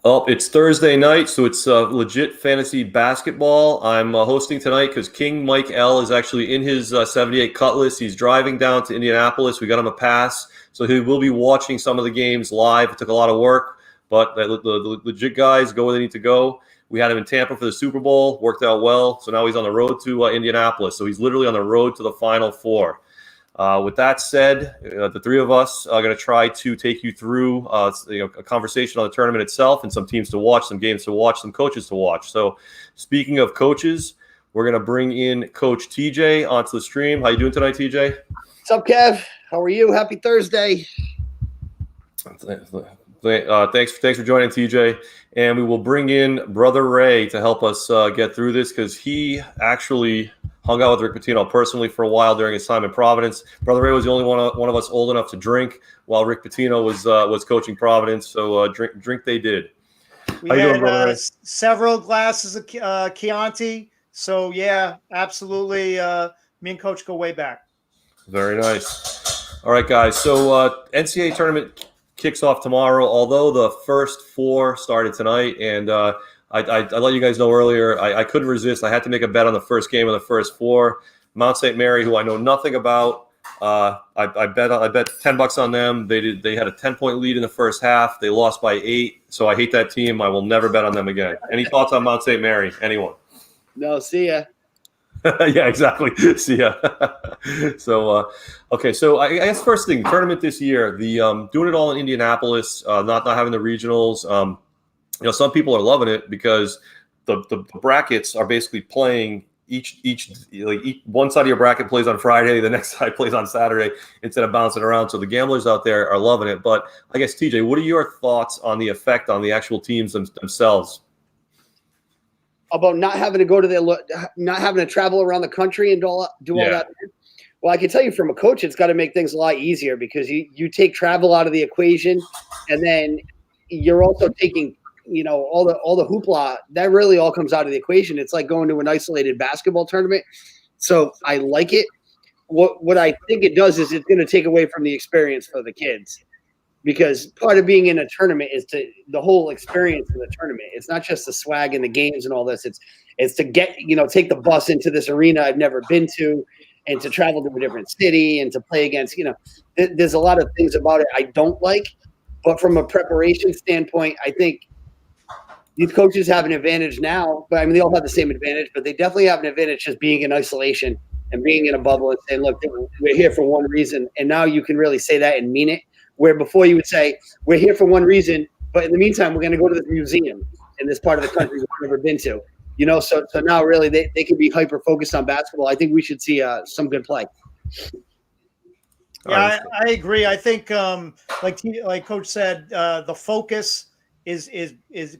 Oh, it's Thursday night, so it's legit fantasy basketball. I'm hosting tonight because King Mike L is actually in his 78 Cutlass. He's driving down to Indianapolis. We got him a pass, so he will be watching some of the games live. It took a lot of work, but the legit guys go where they need to go. We had him in Tampa for the Super Bowl, worked out well. So now he's on the road to Indianapolis. So he's literally on the road to the Final Four. With that said, the three of us are going to try to take you through a conversation on the tournament itself and some teams to watch, some games to watch, some coaches to watch. So speaking of coaches, we're going to bring in Coach TJ onto the stream. How you doing tonight, TJ? What's up, Kev? How are you? Happy Thursday. Thanks for joining, TJ. And we will bring in Brother Ray to help us get through this because he actually hung out with Rick Pitino personally for a while during his time in Providence. Brother Ray was the only one of us old enough to drink while Rick Pitino was coaching Providence. So drink they did. We had several glasses of Chianti. So, yeah, absolutely. Me and Coach go way back. Very nice. All right, guys. So NCAA tournament kicks off tomorrow, although the first four started tonight. And I let you guys know earlier, I couldn't resist. I had to make a bet on the first game of the first four. Mount St. Mary, who I know nothing about, I bet $10 on them. They had a 10-point lead in the first half. They lost by 8, so I hate that team. I will never bet on them again. Any thoughts on Mount St. Mary? Anyone? No, see ya. Yeah, exactly. See ya. So, okay. So I guess first thing, tournament this year, the doing it all in Indianapolis, not having the regionals. Some people are loving it because the brackets are basically playing each one side of your bracket plays on Friday, the next side plays on Saturday instead of bouncing around. So the gamblers out there are loving it. But I guess TJ, what are your thoughts on the effect on the actual teams themselves? About not having to not having to travel around the country and do all that. Well, I can tell you from a coach, it's got to make things a lot easier because you take travel out of the equation, and then you're also taking all the hoopla that really all comes out of the equation. It's like going to an isolated basketball tournament. So I like it. What I think it does is it's going to take away from the experience for the kids. Because part of being in a tournament is the whole experience of the tournament. It's not just the swag and the games and all this. It's to get, take the bus into this arena I've never been to and to travel to a different city and to play against, there's a lot of things about it I don't like. But from a preparation standpoint, I think these coaches have an advantage now. But I mean, they all have the same advantage, but they definitely have an advantage just being in isolation and being in a bubble and saying, look, we're here for one reason. And now you can really say that and mean it. Where before you would say, we're here for one reason, but in the meantime, we're going to go to the museum in this part of the country we've never been to. So now really they can be hyper-focused on basketball. I think we should see some good play. Yeah, I agree. I think, like Coach said, the focus is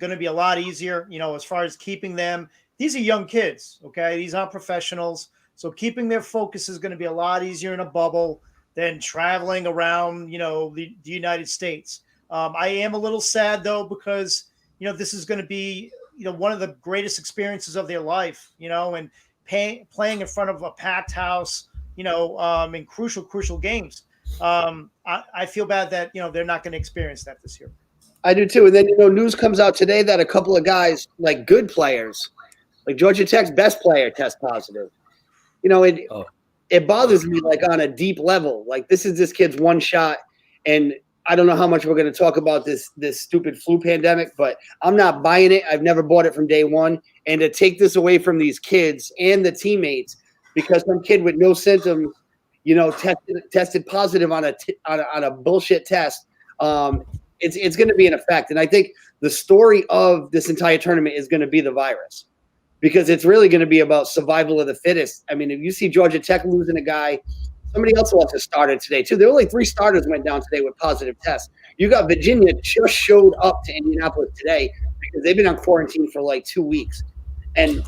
going to be a lot easier, as far as keeping them. These are young kids, okay? These aren't professionals. So keeping their focus is going to be a lot easier in a bubble than traveling around, the United States. I am a little sad though, because, this is going to be, one of the greatest experiences of their life, and playing in front of a packed house, in crucial games. I feel bad that, they're not going to experience that this year. I do too. And then, news comes out today that a couple of guys, like good players, like Georgia Tech's best player, test positive. It bothers me like on a deep level. Like this is this kid's one shot, and I don't know how much we're going to talk about this stupid flu pandemic, but I'm not buying it. I've never bought it from day one. And to take this away from these kids and the teammates because some kid with no symptoms, tested positive on a bullshit test, it's going to be an effect. And I think the story of this entire tournament is going to be the virus. Because it's really going to be about survival of the fittest. I mean, if you see Georgia Tech losing a guy, somebody else lost a starter today, too. There were only 3 starters went down today with positive tests. You got Virginia just showed up to Indianapolis today because they've been on quarantine for like 2 weeks. And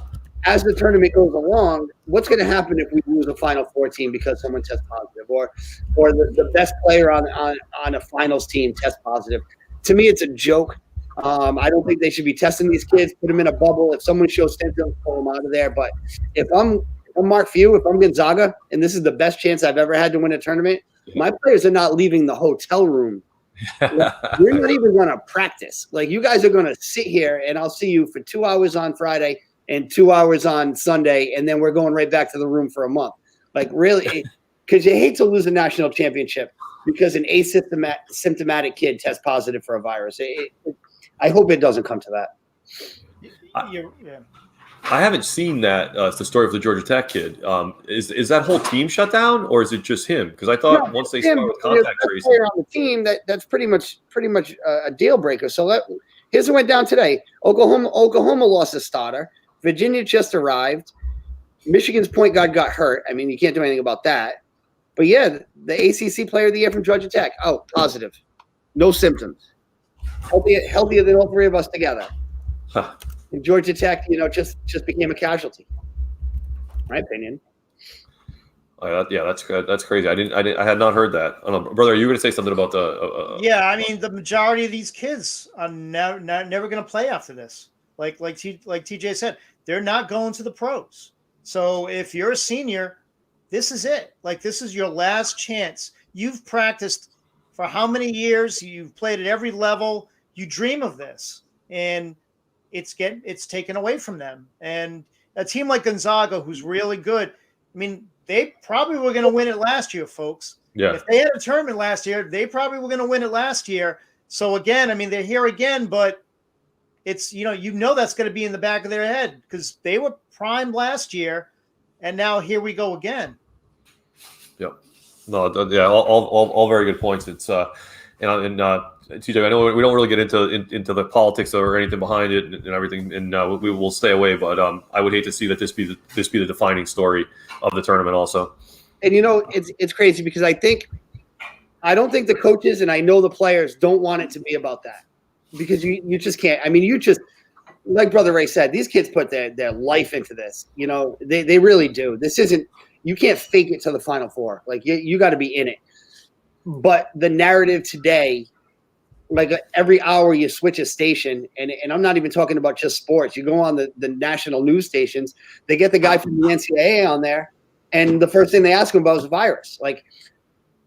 as the tournament goes along, what's going to happen if we lose a Final Four team because someone tests positive or the best player on a finals team tests positive? To me, it's a joke. I don't think they should be testing these kids, put them in a bubble. If someone shows symptoms, pull them out of there. But if I'm Mark Few, if I'm Gonzaga, and this is the best chance I've ever had to win a tournament, my players are not leaving the hotel room We're not even going to practice. Like, you guys are going to sit here, and I'll see you for 2 hours on Friday and 2 hours on Sunday, and then we're going right back to the room for a month. Like, really, because you hate to lose a national championship because an asymptomatic kid tests positive for a virus. I hope it doesn't come to that. I haven't seen that. It's the story of the Georgia Tech kid. Is that whole team shut down, or is it just him? Because I thought once they start with contact tracing on the team, that's pretty much a deal breaker. So here's what went down today. Oklahoma lost a starter. Virginia just arrived. Michigan's point guard got hurt. I mean, you can't do anything about that. But yeah, the ACC Player of the Year from Georgia Tech. Oh, positive, no symptoms, healthier than all three of us together. Huh. And Georgia Tech, just became a casualty. My opinion. Yeah, that's good. That's crazy. I had not heard that. I don't know, brother, are you going to say something about the? Yeah, I mean, the majority of these kids are never going to play after this. Like TJ said, they're not going to the pros. So if you're a senior, this is it. Like, this is your last chance. You've practiced for how many years? You've played at every level. You dream of this, and it's taken away from them. And a team like Gonzaga, who's really good, I mean, they probably were going to win it last year, folks. Yeah. If they had a tournament last year, they probably were going to win it last year. So again, I mean, they're here again, but it's, that's going to be in the back of their head because they were primed last year, and now here we go again. Yep. No. Yeah. All very good points. It's TJ, I know we don't really get into the politics or anything behind it and everything, and we will stay away. But I would hate to see that this be the defining story of the tournament, also. And it's crazy because I don't think the coaches and I know the players don't want it to be about that because you just can't. I mean, you just, like Brother Ray said, these kids put their life into this. They really do. This isn't. You can't fake it to the Final Four. Like you got to be in it. But the narrative today, like every hour you switch a station, and I'm not even talking about just sports. You go on the national news stations, they get the guy from the NCAA on there, and the first thing they ask him about is a virus. Like,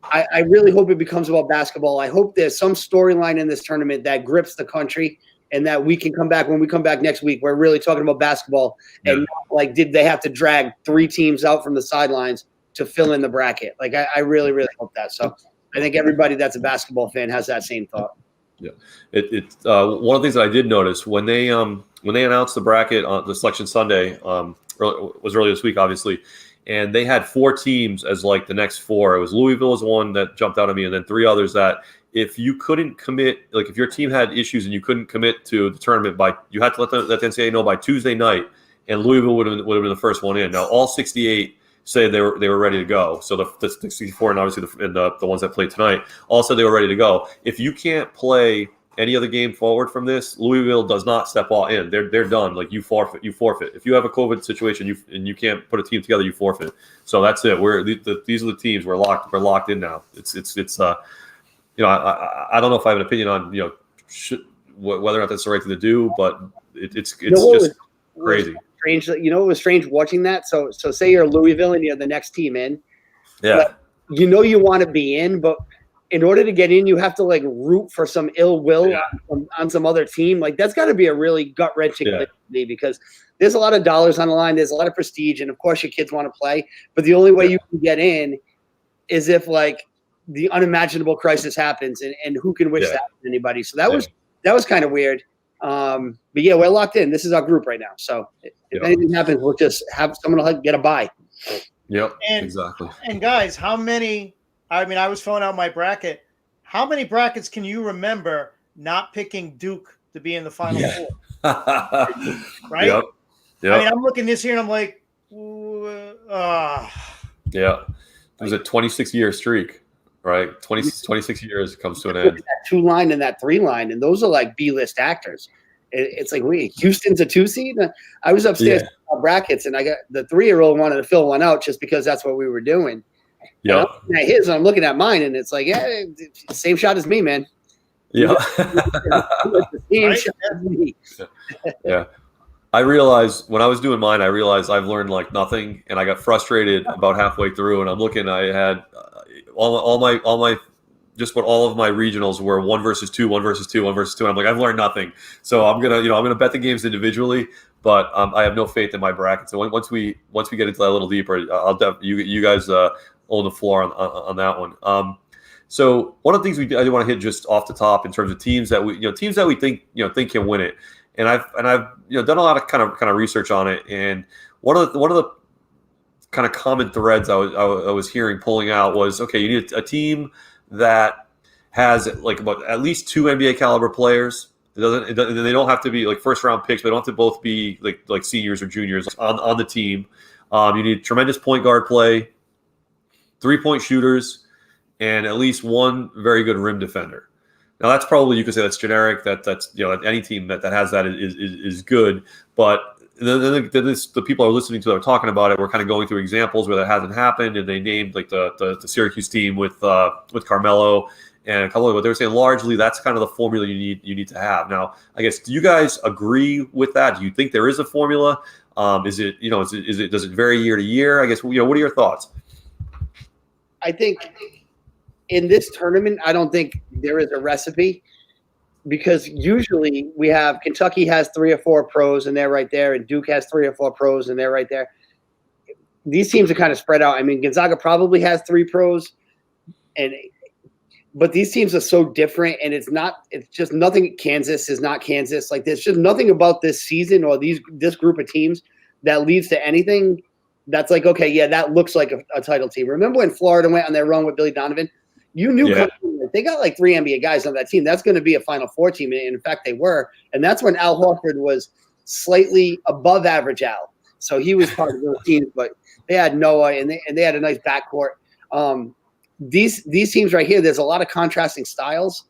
I really hope it becomes about basketball. I hope there's some storyline in this tournament that grips the country and that we can come back when we come back next week. We're really talking about basketball and not like, did they have to drag 3 teams out from the sidelines to fill in the bracket? Like, I really, really hope that. So I think everybody that's a basketball fan has that same thought. Yeah, one of the things that I did notice when they announced the bracket on the Selection Sunday was earlier this week, obviously, and they had 4 teams as like the next 4. It was Louisville as one that jumped out at me, and then 3 others that if you couldn't commit, like if your team had issues and you couldn't commit to the tournament you had to let the NCAA know by Tuesday night, and Louisville would have been the first one in. Now all 68 say they were ready to go. So the 64 and obviously the ones that played tonight all said they were ready to go. If you can't play any other game forward from this, Louisville does not step all in. They're done. Like, you forfeit. If you have a COVID situation and you can't put a team together, you forfeit. So that's it. These are the teams. We're locked in now. It's I don't know if I have an opinion on whether or not that's the right thing to do, but it's just crazy. Strange. It was strange watching that. So say you're Louisville and you're the next team in. Yeah. You want to be in, but in order to get in, you have to like root for some ill will on some other team. Like, that's got to be a really gut wrenching thing to me because there's a lot of dollars on the line. There's a lot of prestige, and of course your kids want to play. But the only way you can get in is if like the unimaginable crisis happens, and who can wish that on anybody? So that was kind of weird. But yeah, we're locked in. This is our group right now. So if anything happens, we'll just have someone get a bye. Yep, exactly. And guys, how many? I mean, I was filling out my bracket. How many brackets can you remember not picking Duke to be in the Final Four? Right? Yep. I mean, I'm looking this year and I'm like, yeah. It was a 26-year streak, right? 26 years comes to an end. That 2 line and that 3 line, and those are like B-list actors. It's like, wait, Houston's a 2 seed? I was upstairs brackets, and I got the 3-year-old wanted to fill one out just because that's what we were doing. Yeah. I'm looking at mine, and it's like, same shot as me, man. Yeah. Yeah. I realized when I was doing mine, I've learned like nothing, and I got frustrated about halfway through. And I'm looking, I had all my just what all of my regionals were: 1 versus 2, 1 versus 2, 1 versus 2. And I'm like, I've learned nothing. So I'm gonna bet the games individually, but I have no faith in my bracket. So once we get into that a little deeper, you guys own the floor on that one. So one of the things I do want to hit just off the top in terms of teams that we think can win it, and I've done a lot of kind of research on it, and one of the kind of common threads I was hearing pulling out was, okay, you need a team that has like about at least 2 NBA caliber players. They don't have to be like first round picks, but they don't have to both be like seniors or juniors on the team. You need tremendous point guard play, 3-point shooters, and at least 1 very good rim defender. Now that's probably, you could say that's generic. That's any team that has that is good. But then the people are listening to that are talking about it. We're kind of going through examples where that hasn't happened, and they named like the Syracuse team with Carmelo and a couple of. But they were saying largely that's kind of the formula you need to have. Now, I guess, do you guys agree with that? Do you think there is a formula? Does it vary year to year? I guess what are your thoughts? I think in this tournament, I don't think there is a recipe, because usually we have Kentucky has 3 or 4 pros and they're right there, and Duke has 3 or 4 pros and they're right there. These teams are kind of spread out. I mean, Gonzaga probably has 3 pros, but these teams are so different, and it's just nothing. Kansas is not Kansas. Like, there's just nothing about this season or this group of teams that leads to anything that's like, okay, yeah, that looks like a title team. Remember when Florida went on their run with Billy Donovan? You knew they got like 3 NBA guys on that team. That's going to be a Final Four team. And in fact, they were. And that's when Al Horford was slightly above average Al. So he was part of those teams, but they had Noah and they had a nice backcourt. These teams right here, there's a lot of contrasting styles.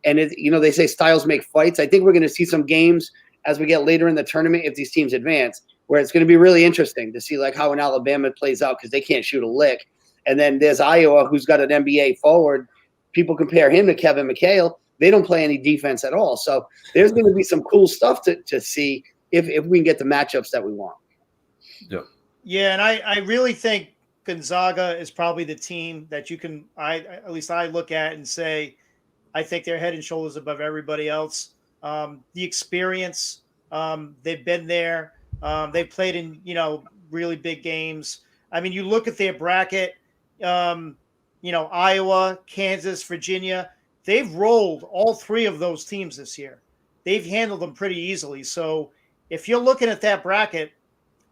And they say styles make fights. I think we're going to see some games as we get later in the tournament, if these teams advance, where it's going to be really interesting to see like how an Alabama plays out, because they can't shoot a lick. And then there's Iowa, who's got an NBA forward. People compare him to Kevin McHale. They don't play any defense at all. So there's going to be some cool stuff to see if we can get the matchups that we want. Yeah. Yeah, and I really think Gonzaga is probably the team that you can – at least I look at and say I think they're head and shoulders above everybody else. The experience, they've been there. They've played in, really big games. I mean, you look at their bracket – Iowa, Kansas, Virginia, they've rolled all 3 of those teams this year. They've handled them pretty easily. So if you're looking at that bracket,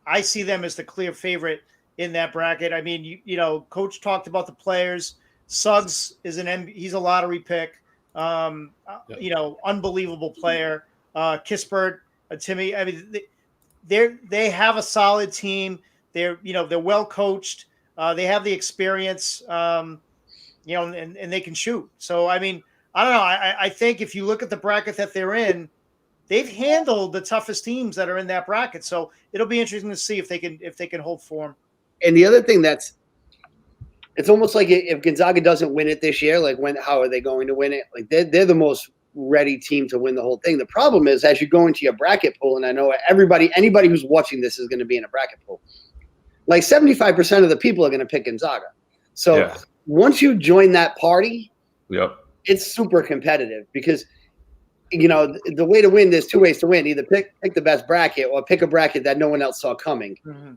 I see them as the clear favorite in that bracket. I mean, Coach talked about the players. Suggs is he's a lottery pick. Unbelievable player. Kispert, Timmy. I mean, they have a solid team. They're well coached. They have the experience, and they can shoot. So, I mean, I don't know. I think if you look at the bracket that they're in, they've handled the toughest teams that are in that bracket. So it'll be interesting to see if they can hold form. And the other thing it's almost like if Gonzaga doesn't win it this year, like how are they going to win it? Like they're the most ready team to win the whole thing. The problem is, as you go into your bracket pool, and I know anybody who's watching this is going to be in a bracket pool, like 75% of the people are going to pick Gonzaga. So once you join that party, it's super competitive, because the way to win, there's 2 ways to win. Either pick the best bracket or pick a bracket that no one else saw coming. Mm-hmm.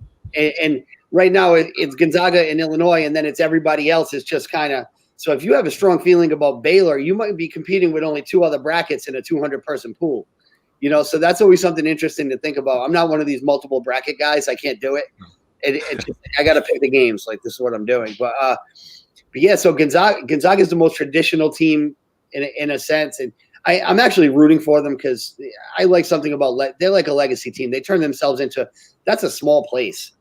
And right now it's Gonzaga and Illinois, and then it's everybody else. It's just kind of – so if you have a strong feeling about Baylor, you might be competing with only 2 other brackets in a 200-person pool. So that's always something interesting to think about. I'm not one of these multiple bracket guys. I can't do it. I got to pick the games. Like, this is what I'm doing. But yeah, so Gonzaga is the most traditional team in a sense. And I'm actually rooting for them, because I like something about they're like a legacy team. They turn themselves into – that's a small place.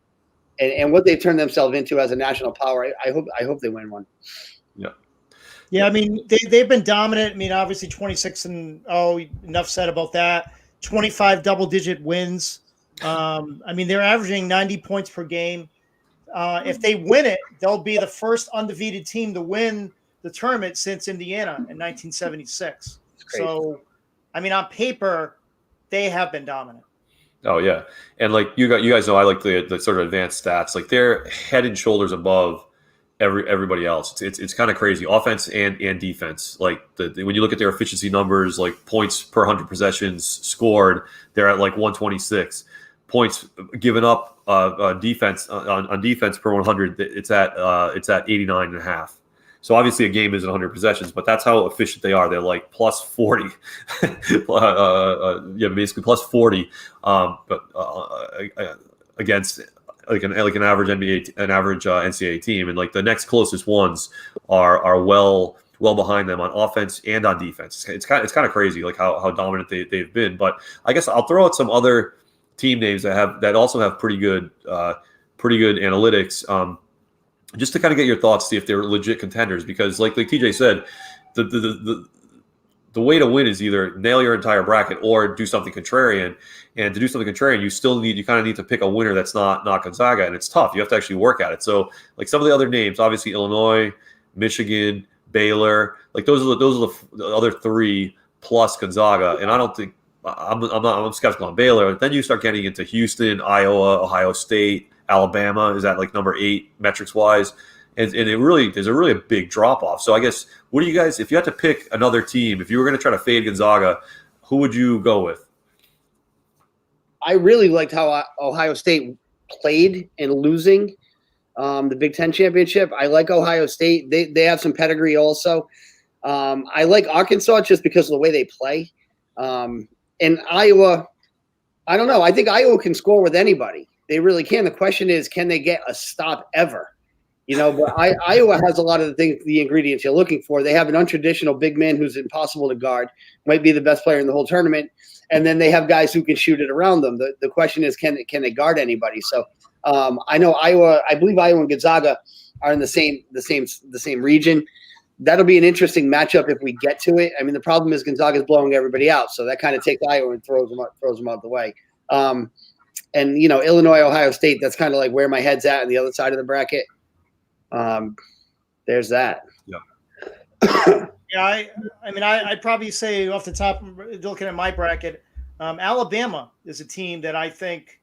And what they've turned themselves into as a national power, I hope they win one. Yeah. Yeah, I mean, they've been dominant. I mean, obviously 26-0, enough said about that. 25 double-digit wins. I mean, they're averaging 90 points per game. If they win it, they'll be the first undefeated team to win the tournament since Indiana in 1976. So, I mean, on paper, they have been dominant. Oh yeah, and like you guys know, I like the sort of advanced stats. Like, they're head and shoulders above everybody else. It's kind of crazy, offense and defense. Like when you look at their efficiency numbers, like points per 100 possessions scored, they're at like 126. Points given up defense on defense per 100, it's at 89.5. So obviously a game isn't 100 possessions, but that's how efficient they are. They're like plus 40, basically plus 40, against like an average NCAA team, and like the next closest ones are well behind them on offense and on defense. It's kind of crazy like how dominant they've been. But I guess I'll throw out some other team names that also have pretty good analytics. Just to kind of get your thoughts, see if they're legit contenders, because like TJ said, the way to win is either nail your entire bracket or do something contrarian. And to do something contrarian, you kind of need to pick a winner that's not Gonzaga, and it's tough. You have to actually work at it. So like some of the other names, obviously Illinois, Michigan, Baylor, like those are the other three plus Gonzaga. And I don't think I'm skeptical on Baylor. Then you start getting into Houston, Iowa, Ohio State. Alabama is at like number 8 metrics wise, and there's a really big drop off. So I guess, what do you guys, if you had to pick another team, if you were going to try to fade Gonzaga, who would you go with? I really liked how Ohio State played in losing the Big Ten championship. I like Ohio State. They have some pedigree also. I like Arkansas just because of the way they play. And Iowa, I don't know. I think Iowa can score with anybody. They really can. The question is, can they get a stop ever? But Iowa has a lot of the ingredients you're looking for. They have an untraditional big man who's impossible to guard, might be the best player in the whole tournament, and then they have guys who can shoot it around them. The question is, can they guard anybody? So I know Iowa. I believe Iowa and Gonzaga are in the same region. That'll be an interesting matchup if we get to it. I mean, the problem is Gonzaga's blowing everybody out, so that kind of takes Iowa and throws them out the way. And Illinois, Ohio State, that's kind of like where my head's at on the other side of the bracket. There's that. Yeah. Yeah, I'd probably say off the top, looking at my bracket, Alabama is a team that I think,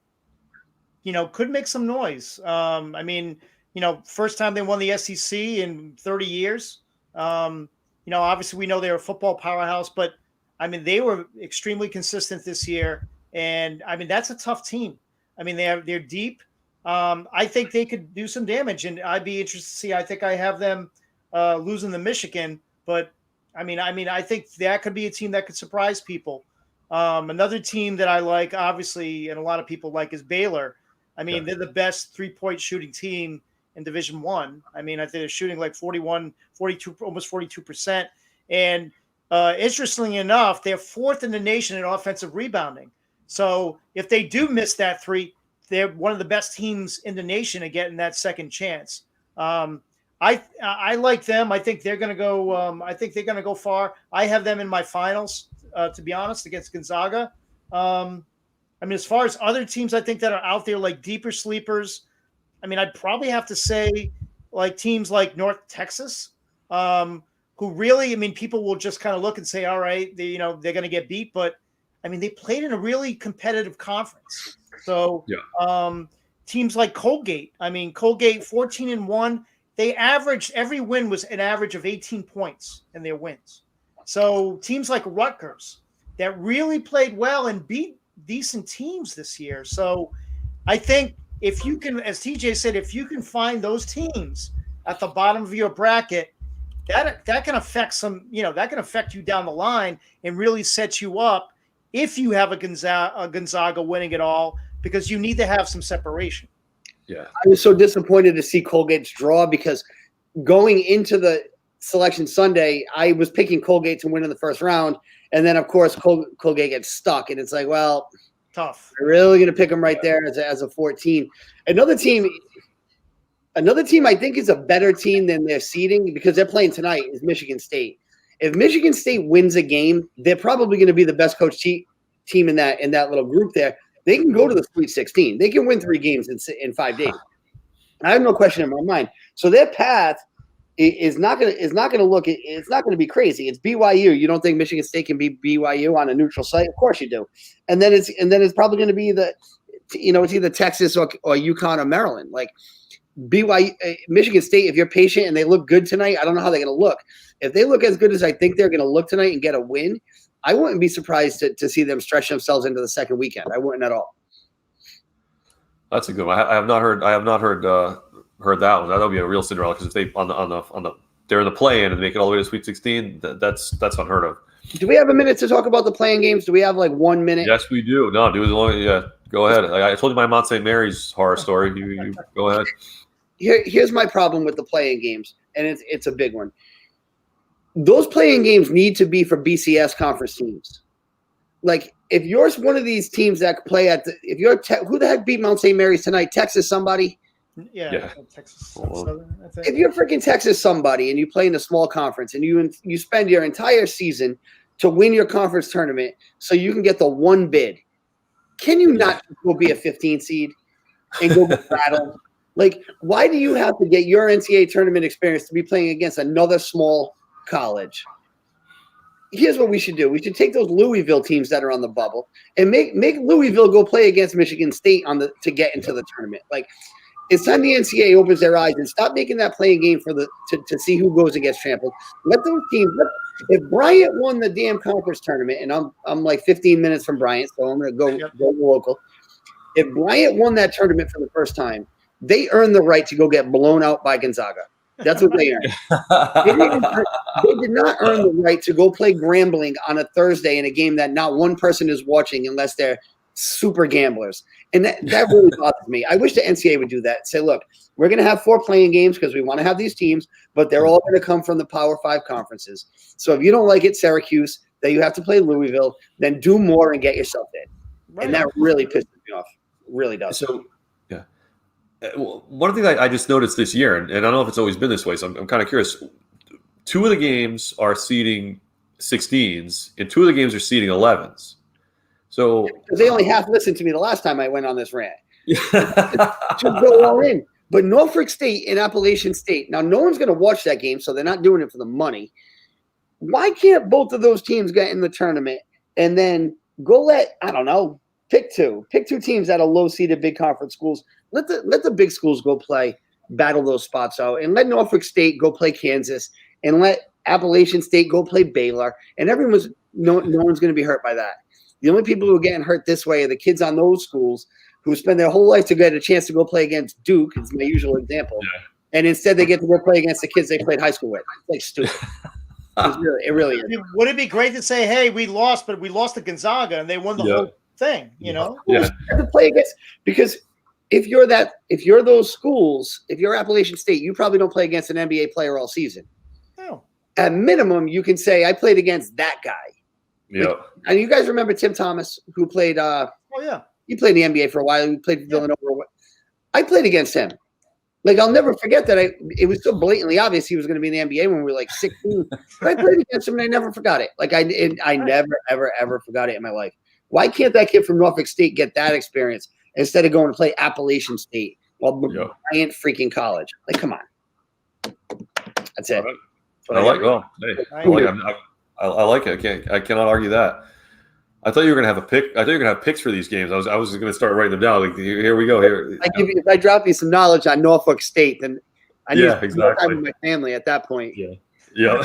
could make some noise. First time they won the SEC in 30 years. Obviously we know they're a football powerhouse, but they were extremely consistent this year. And that's a tough team. They're deep. I think they could do some damage, and I'd be interested to see. I think I have them losing to Michigan, but I think that could be a team that could surprise people. Another team that I like, obviously, and a lot of people like, is Baylor. They're the best 3-point shooting team in Division I. I think they're shooting like 41, 42, almost 42%. And interestingly enough, they're 4th in the nation in offensive rebounding. So if they do miss that 3, they're one of the best teams in the nation at getting that second chance. I like them. I think they're going to go. I think they're going to go far. I have them in my finals, to be honest, against Gonzaga. As far as other teams, I think that are out there like deeper sleepers. I'd probably have to say like teams like North Texas, who really, people will just kind of look and say, all right, they're going to get beat, but they played in a really competitive conference. So teams like Colgate, Colgate 14-1, they averaged, every win was an average of 18 points in their wins. So teams like Rutgers that really played well and beat decent teams this year. So I think if you can, as TJ said, if you can find those teams at the bottom of your bracket, that can affect that can affect you down the line and really set you up if you have a Gonzaga winning it all, because you need to have some separation. Yeah. I was so disappointed to see Colgate's draw, because going into the Selection Sunday, I was picking Colgate to win in the first round. And then, of course, Colgate gets stuck. And it's like, well, tough. We're really going to pick them right there as a 14. Another team I think is a better team than their seeding, because they're playing tonight, is Michigan State. If Michigan State wins a game, they're probably going to be the best coach team in that little group there. They can go to the Sweet 16. They can win 3 games in 5 days. I have no question in my mind. So their path is not going to be crazy. It's BYU. You don't think Michigan State can beat BYU on a neutral site? Of course you do. And then it's probably going to be it's either Texas or UConn or Maryland. Like, BYU, Michigan State, if you're patient and they look good tonight, I don't know how they're going to look. If they look as good as I think they're going to look tonight and get a win, I wouldn't be surprised to see them stretch themselves into the second weekend. I wouldn't at all. That's a good one. I have not heard that one. That'll be a real Cinderella, because if they they're in the play-in and make it all the way to Sweet 16, that's unheard of. Do we have a minute to talk about the playing games? Do we have like 1 minute? Yes, we do. No, do as long. Yeah, go ahead. I told you my Mount St. Mary's horror story. You go ahead. Here's my problem with the playing games, and it's a big one. Those playing games need to be for BCS conference teams. Like, if you're one of these teams that play who the heck beat Mount St. Mary's tonight? Texas somebody? Yeah. Texas Southern, I think. If you're freaking Texas somebody and you play in a small conference and you spend your entire season to win your conference tournament so you can get the one bid, can you not go be a 15 seed and go battle? Like, why do you have to get your NCAA tournament experience to be playing against another small college? Here's what we should do. We should take those Louisville teams that are on the bubble and make Louisville go play against Michigan State to get into the tournament. Like, it's time the NCAA opens their eyes and stop making that playing game to see who goes and gets trampled. Let those teams. If Bryant won the damn conference tournament, and I'm like 15 minutes from Bryant, so I'm going to go local. If Bryant won that tournament for the first time, they earned the right to go get blown out by Gonzaga. That's what they earned. They did not earn the right to go play Grambling on a Thursday in a game that not one person is watching unless they're super gamblers. And that really bothers me. I wish the NCAA would do that. Say, look, we're going to have 4 playing games because we want to have these teams, but they're all going to come from the Power 5 conferences. So if you don't like it, Syracuse, that you have to play Louisville, then do more and get yourself in. Right. And that really pisses me off. It really does. So, yeah. One thing I just noticed this year, and I don't know if it's always been this way, so I'm kind of curious. 2 of the games are seeding 16s, and 2 of the games are seeding 11s. So they only half listened to me the last time I went on this rant. To go all in. But Norfolk State and Appalachian State, now no one's going to watch that game, so they're not doing it for the money. Why can't both of those teams get in the tournament and then go pick two teams that are low-seeded big conference schools. Let the big schools go play, battle those spots out, and let Norfolk State go play Kansas, and let Appalachian State go play Baylor, and no one's going to be hurt by that. The only people who are getting hurt this way are the kids on those schools who spend their whole life to get a chance to go play against Duke. It's my usual example. Yeah. And instead they get to go play against the kids they played high school with. It's like stupid. It really is. Would it be great to say, hey, we lost, but we lost to Gonzaga and they won the whole thing, you know? Yeah. To play against, because if you're those schools, if you're Appalachian State, you probably don't play against an NBA player all season. No. At minimum, you can say, I played against that guy. Yeah. And you guys remember Tim Thomas, who played he played in the NBA for a while. He played for Villanova. I played against him. Like, I'll never forget that. It was so blatantly obvious he was going to be in the NBA when we were like 16. But I played against him and I never forgot it. Like, I never, ever, ever forgot it in my life. Why can't that kid from Norfolk State get that experience instead of going to play Appalachian State or Bryant freaking College? Like, come on. That's it. I like it. I cannot argue that. I thought you were going to have a pick. I thought you were going to have picks for these games. I was going to start writing them down. Like, here we go. Here, if I drop you some knowledge on Norfolk State, then I need exactly. time with my family at that point. Yeah.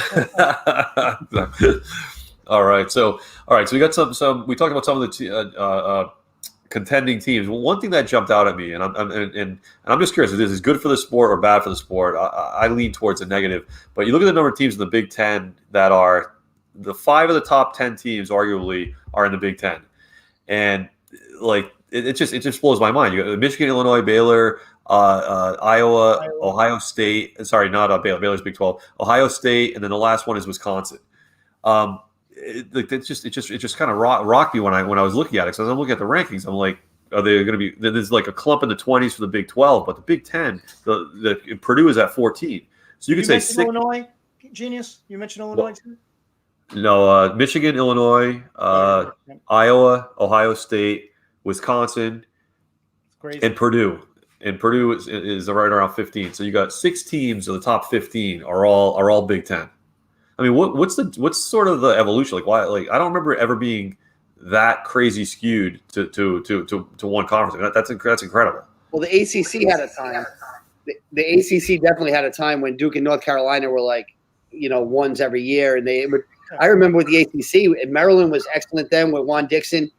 All right. So we got some. We talked about some of the contending teams. One thing that jumped out at me, and I'm just curious if this is good for the sport or bad for the sport. I lean towards a negative. But you look at the number of teams in the Big Ten that are the 5 of the top 10 teams, arguably, are in the Big Ten, and like it just blows my mind. You got Michigan, Illinois, Baylor, Iowa, Ohio State. Sorry, not Baylor. Baylor's Big 12. Ohio State, and then the last one is Wisconsin. It just kind of rocked me when I was looking at it. So as I'm looking at the rankings, I'm like, are they going to be? There's like a clump in the 20s for the Big 12, but the Big 10, the Purdue is at 14. So you could say 6. Illinois, genius. You mentioned Illinois too. No, Michigan, Illinois, Iowa, Ohio State, Wisconsin, and Purdue. And Purdue is right around 15. So you got 6 teams of the top 15 are all Big Ten. I mean, what's sort of the evolution? Like, why? Like, I don't remember it ever being that crazy skewed to one conference. I mean, that's incredible. Well, the ACC had a time. the ACC definitely had a time when Duke and North Carolina were like, ones every year, and they would. I remember with the ACC, and Maryland was excellent then with Juan Dixon.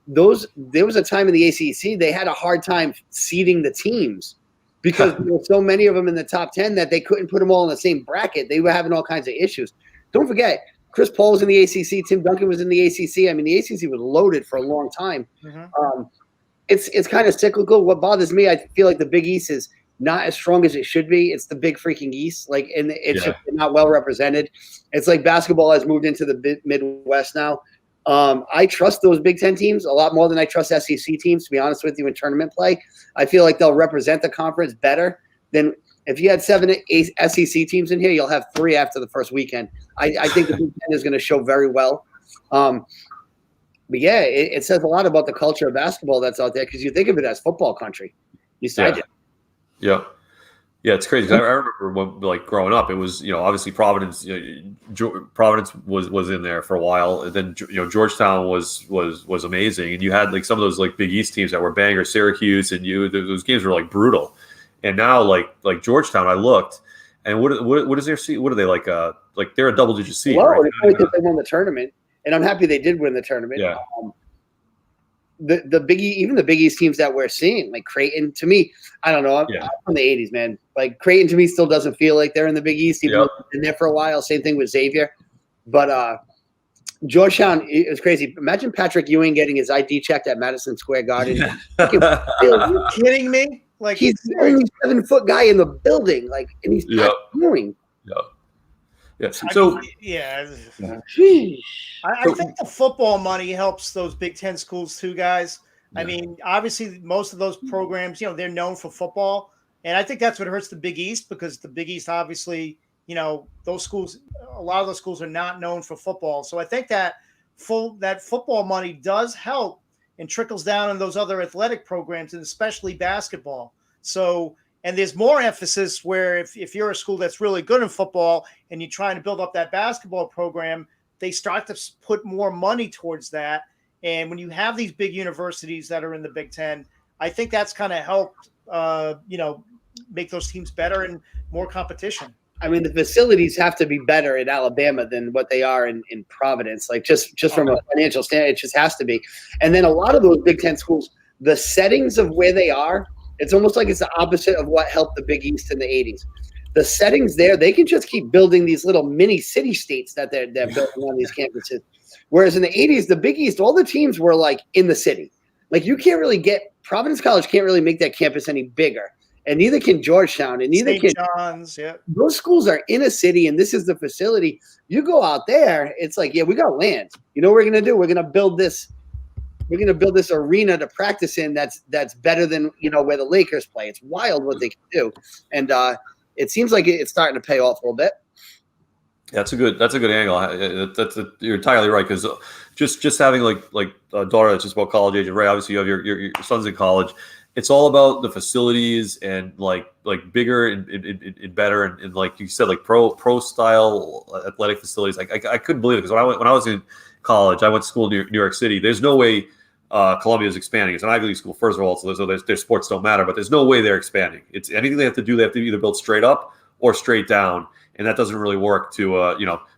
There was a time in the ACC they had a hard time seeding the teams because there were so many of them in the top 10 that they couldn't put them all in the same bracket. They were having all kinds of issues. Don't forget, Chris Paul was in the ACC. Tim Duncan was in the ACC. I mean, the ACC was loaded for a long time. Mm-hmm. It's kind of cyclical. What bothers me, I feel like the Big East is not as strong as it should be. It's the big freaking East, and it's just not well represented. It's like basketball has moved into the Midwest now. I trust those Big Ten teams a lot more than I trust SEC teams, to be honest with you, in tournament play. I feel like they'll represent the conference better than if you had 7 SEC teams in here, you'll have 3 after the first weekend. I think the Big Ten is going to show very well. But yeah, it says a lot about the culture of basketball that's out there because you think of it as football country. Yeah, it's crazy. I remember when, growing up, it was obviously Providence. Providence was in there for a while, and then Georgetown was amazing, and you had some of those Big East teams that were banger, Syracuse, and those games were brutal. And now like Georgetown, I looked, and what is their seed? What are they like? They're a double-digit seed, right? Because they won the tournament, and I'm happy they did win the tournament. Yeah. The Big East teams that we're seeing, like Creighton, to me, I don't know. I'm from the 80s, man. Creighton to me still doesn't feel like they're in the Big East, even though they've been there for a while. Same thing with Xavier. But Georgetown, it was crazy. Imagine Patrick Ewing getting his ID checked at Madison Square Garden. Are you kidding me? He's the only 7-foot guy in the building, and he's not doing. Yeah. So I think the football money helps those Big Ten schools too, guys. Yeah. I mean, obviously, most of those programs, they're known for football, and I think that's what hurts the Big East because the Big East, obviously, those schools, a lot of those schools are not known for football. So I think that football money does help and trickles down on those other athletic programs, and especially basketball. So. And there's more emphasis where if you're a school that's really good in football and you're trying to build up that basketball program, they start to put more money towards that. And when you have these big universities that are in the Big Ten, I think that's kind of helped, make those teams better and more competition. I mean, the facilities have to be better in Alabama than what they are in Providence. Just from a financial standpoint, it just has to be. And then a lot of those Big Ten schools, the settings of where they are, it's almost like it's the opposite of what helped the Big East in the 80s. The settings there, they can just keep building these little mini city states that they're building on these campuses. Whereas in the 80s, the Big East, all the teams were in the city. You can't really Providence College can't really make that campus any bigger. And neither can Georgetown. And neither can John's, yeah. Those schools are in a city, and this is the facility. You go out there, it's we got land. You know what we're going to do? We're going to build this. We're going to build this arena to practice in that's better than where the Lakers play. It's wild what they can do, and it seems like it's starting to pay off a little bit. That's a good angle. You're entirely right because just having a daughter that's just about college age, and Ray, obviously you have your son's in college. It's all about the facilities and bigger and better and like you said, pro style athletic facilities. I couldn't believe it because when I was in college, I went to school in New York City. There's no way Columbia is expanding. It's an Ivy League school, first of all, so their sports don't matter, but there's no way they're expanding. It's anything they have to do. They have to either build straight up or straight down, and that doesn't really work to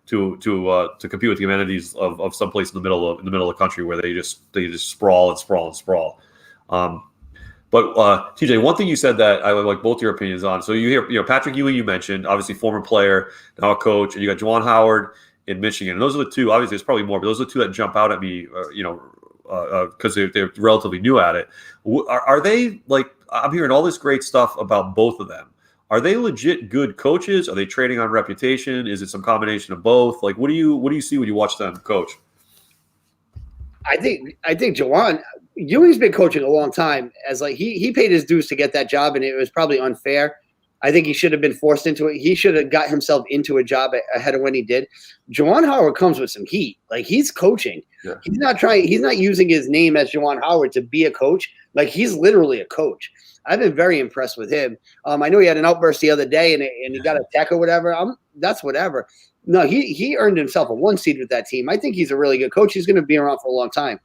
compete with the amenities of some place in the middle of the country where they just sprawl and sprawl and sprawl. But TJ, one thing you said that I would like both your opinions on. So you hear Patrick Ewing, you mentioned, obviously former player, now a coach, and you got Juwan Howard in Michigan. And those are the two. Obviously, there's probably more, but those are the two that jump out at me. Because they're relatively new at it. Are they I'm hearing all this great stuff about both of them. Are they legit good coaches? Are they trading on reputation? Is it some combination of both? What do you see when you watch them coach? I think Juwan Ewing's been coaching a long time. As he paid his dues to get that job, and it was probably unfair. I think he should have been forced into it. He should have got himself into a job ahead of when he did. Juwan Howard comes with some heat. He's coaching. Yeah. He's not using his name as Juwan Howard to be a coach. He's literally a coach. I've been very impressed with him. I know he had an outburst the other day and he got a tech or whatever. That's whatever. No, he earned himself a 1 seed with that team. I think he's a really good coach. He's going to be around for a long time.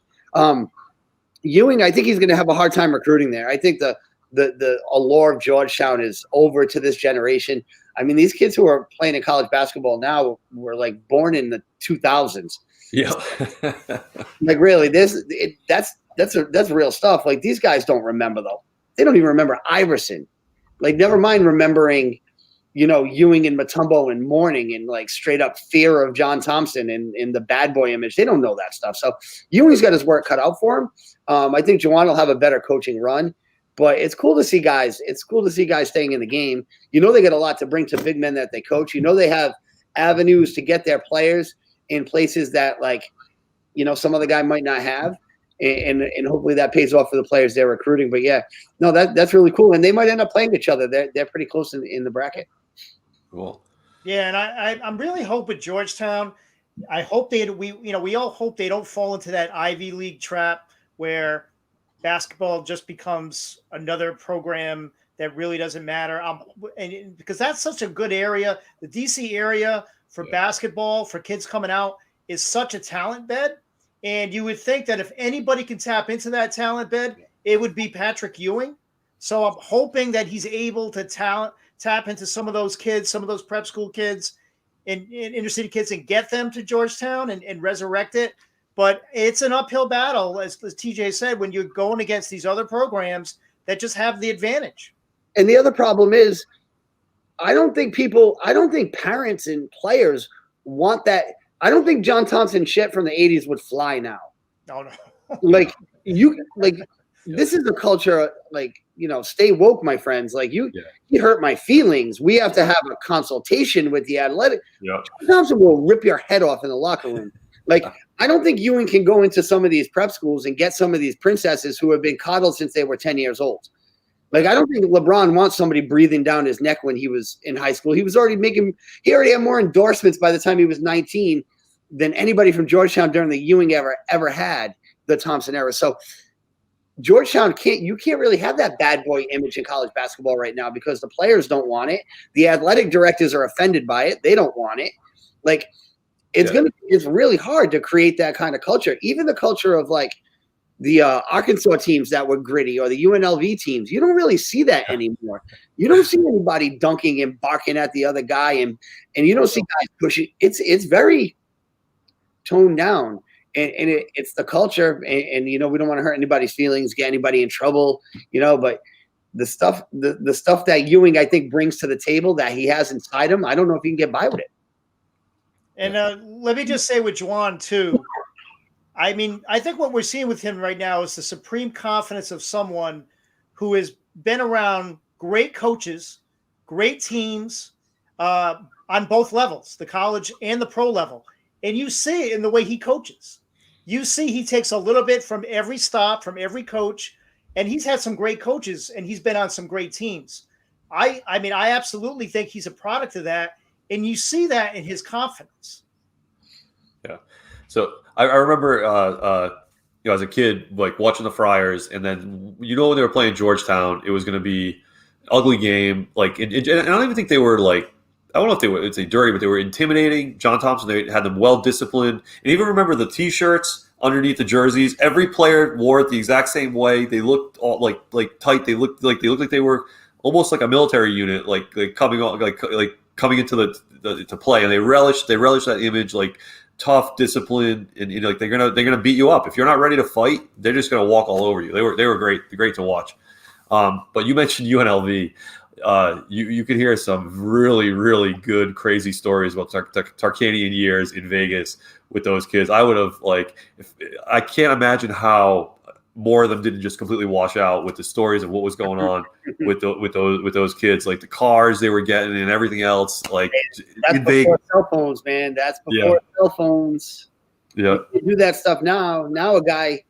Ewing, I think he's going to have a hard time recruiting there. I think the the allure of Georgetown is over to this generation. I mean, these kids who are playing in college basketball now were like born in the 2000s. Yeah. Like really, that's real stuff. Like these guys don't remember though. They don't even remember Iverson. Like never mind remembering, Ewing and Mutombo and Mourning and like straight up fear of John Thompson and the bad boy image. They don't know that stuff. So Ewing's got his work cut out for him. I think Juwan will have a better coaching run, but it's cool to see guys. It's cool to see guys staying in the game. They get a lot to bring to big men that they coach. They have avenues to get their players in places that like, some other guy might not have. And hopefully that pays off for the players they're recruiting. But yeah, no, that's really cool. And they might end up playing each other. They're pretty close in the bracket. Cool. Yeah, and I'm really hoping Georgetown. I hope we all hope they don't fall into that Ivy League trap where basketball just becomes another program that really doesn't matter. And because that's such a good area, the DC area for basketball for kids coming out is such a talent bed. And you would think that if anybody can tap into that talent bed, it would be Patrick Ewing. So I'm hoping that he's able to tap into some of those kids, some of those prep school kids and inner city kids and get them to Georgetown and resurrect it. But it's an uphill battle, as TJ said, when you're going against these other programs that just have the advantage. And the other problem is, I don't think parents and players want that. I don't think John Thompson shit from the 80s would fly now. No. This is a culture, stay woke, my friends. Like you hurt my feelings. We have to have a consultation with the athletic. Yeah. John Thompson will rip your head off in the locker room. I don't think Ewing can go into some of these prep schools and get some of these princesses who have been coddled since they were 10 years old. I don't think LeBron wants somebody breathing down his neck when he was in high school. He already had more endorsements by the time he was 19 than anybody from Georgetown during the Ewing ever had, the Thompson era. So Georgetown can't really have that bad boy image in college basketball right now because the players don't want it. The athletic directors are offended by it. They don't want it. It's really hard to create that kind of culture. Even the culture of the Arkansas teams that were gritty or the UNLV teams, you don't really see that anymore. You don't see anybody dunking and barking at the other guy, and you don't see guys pushing. It's very toned down, and it's the culture, and we don't want to hurt anybody's feelings, get anybody in trouble, But the stuff that Ewing I think brings to the table that he has inside him, I don't know if he can get by with it. And let me just say with Juwan too. I mean, I think what we're seeing with him right now is the supreme confidence of someone who has been around great coaches, great teams on both levels, the college and the pro level. And you see it in the way he coaches. You see he takes a little bit from every stop, from every coach, and he's had some great coaches and he's been on some great teams. I absolutely think he's a product of that, and you see that in his confidence. Yeah. So I remember, as a kid, watching the Friars, and then when they were playing Georgetown, it was going to be an ugly game. And I don't even think they were I don't know if they would say dirty, but they were intimidating. John Thompson, they had them well disciplined, and even remember the T-shirts underneath the jerseys. Every player wore it the exact same way. They looked all tight. They looked like they were almost like a military unit, coming on, coming into the to play, and they relish that image, tough, disciplined, and they're gonna beat you up if you're not ready to fight. They're just gonna walk all over you. They were great to watch. But you mentioned UNLV. You could hear some really, really good, crazy stories about Tarkanian years in Vegas with those kids. I would have I can't imagine how more of them didn't just completely wash out with the stories of what was going on with those kids, the cars they were getting and everything else. That's before cell phones, man. That's before cell phones. Yeah, you do that stuff now. Now a guy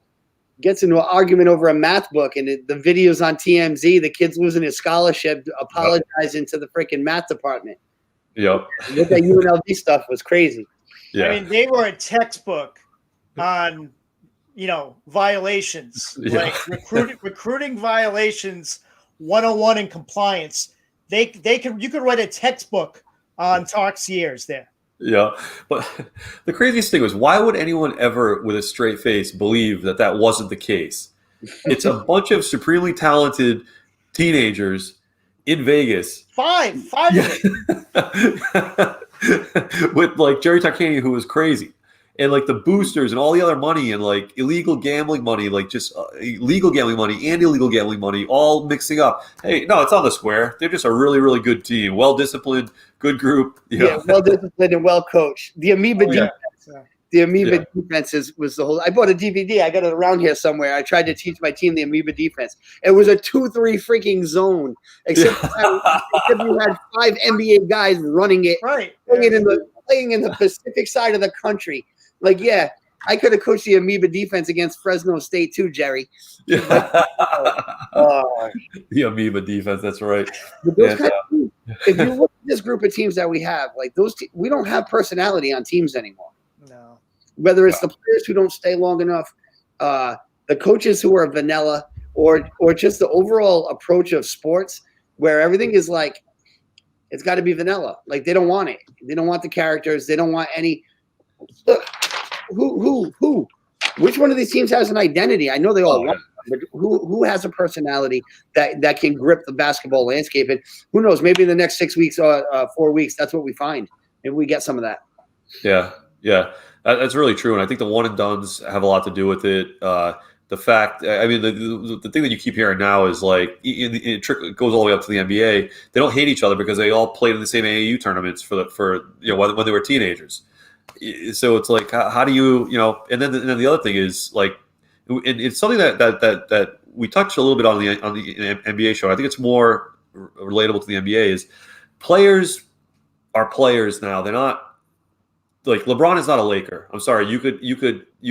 gets into an argument over a math book, and the videos on TMZ, the kid's losing his scholarship, apologizing to the freaking math department. Yep. What that UNLV stuff was crazy. Yeah. I mean, they were a textbook on violations, recruiting violations 101 in compliance. You could write a textbook on Tark's years there. Yeah, but the craziest thing was, why would anyone ever with a straight face believe that wasn't the case? It's a bunch of supremely talented teenagers in Vegas. Five of them. With like Jerry Tarkanian, who was crazy, and like the boosters and all the other money and like illegal gambling money, like just legal gambling money and illegal gambling money, all mixing up. Hey, no, it's on the square. They're just a really, really good team, well disciplined, good group. Yeah, well disciplined and well coached. The Amoeba defense. Yeah. The Amoeba defense was the whole. I bought a DVD. I got it around here somewhere. I tried to teach my team the Amoeba defense. It was a 2-3 freaking zone, except you had 5 NBA guys running it, playing in the Pacific side of the country. Like, yeah, I could have coached the Amoeba defense against Fresno State too, Jerry. The Amoeba defense. That's right. If you look at this group of teams that we have, like we don't have personality on teams anymore. No. Whether it's the players who don't stay long enough, the coaches who are vanilla, or just the overall approach of sports where everything is like, it's got to be vanilla. Like they don't want it. They don't want the characters. They don't want any. Look, who? Which one of these teams has an identity? I know they all want, but who has a personality that can grip the basketball landscape? And who knows? Maybe in the next 6 weeks or 4 weeks, that's what we find, and we get some of that. Yeah, that's really true, and I think the one and dones have a lot to do with it. The fact, I mean, the thing that you keep hearing now is like it goes all the way up to the NBA. They don't hate each other because they all played in the same AAU tournaments for when they were teenagers. So it's like, how do you and then the other thing is like, and it's something that we touched a little bit on the NBA show. I think it's more relatable to the NBA is players are players now. They're not like LeBron is not a Laker. I'm sorry. You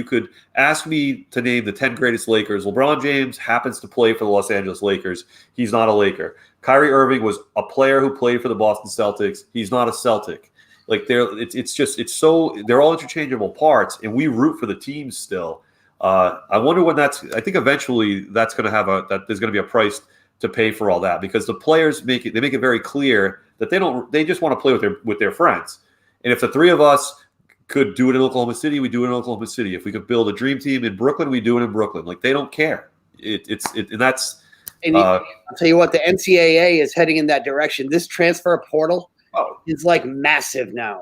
could ask me to name the 10 greatest Lakers. LeBron James happens to play for the Los Angeles Lakers. He's not a Laker. Kyrie Irving was a player who played for the Boston Celtics. He's not a Celtic. Like they're all interchangeable parts, and we root for the teams still. I wonder when I think eventually that's going to that there's going to be a price to pay for all that, because the players make it very clear that they just want to play with their friends. And if the three of us could do it in Oklahoma City, we do it in Oklahoma City. If we could build a dream team in Brooklyn, we do it in Brooklyn. Like they don't care. And that's. And I'll tell you what, the NCAA is heading in that direction. This transfer portal is like massive now.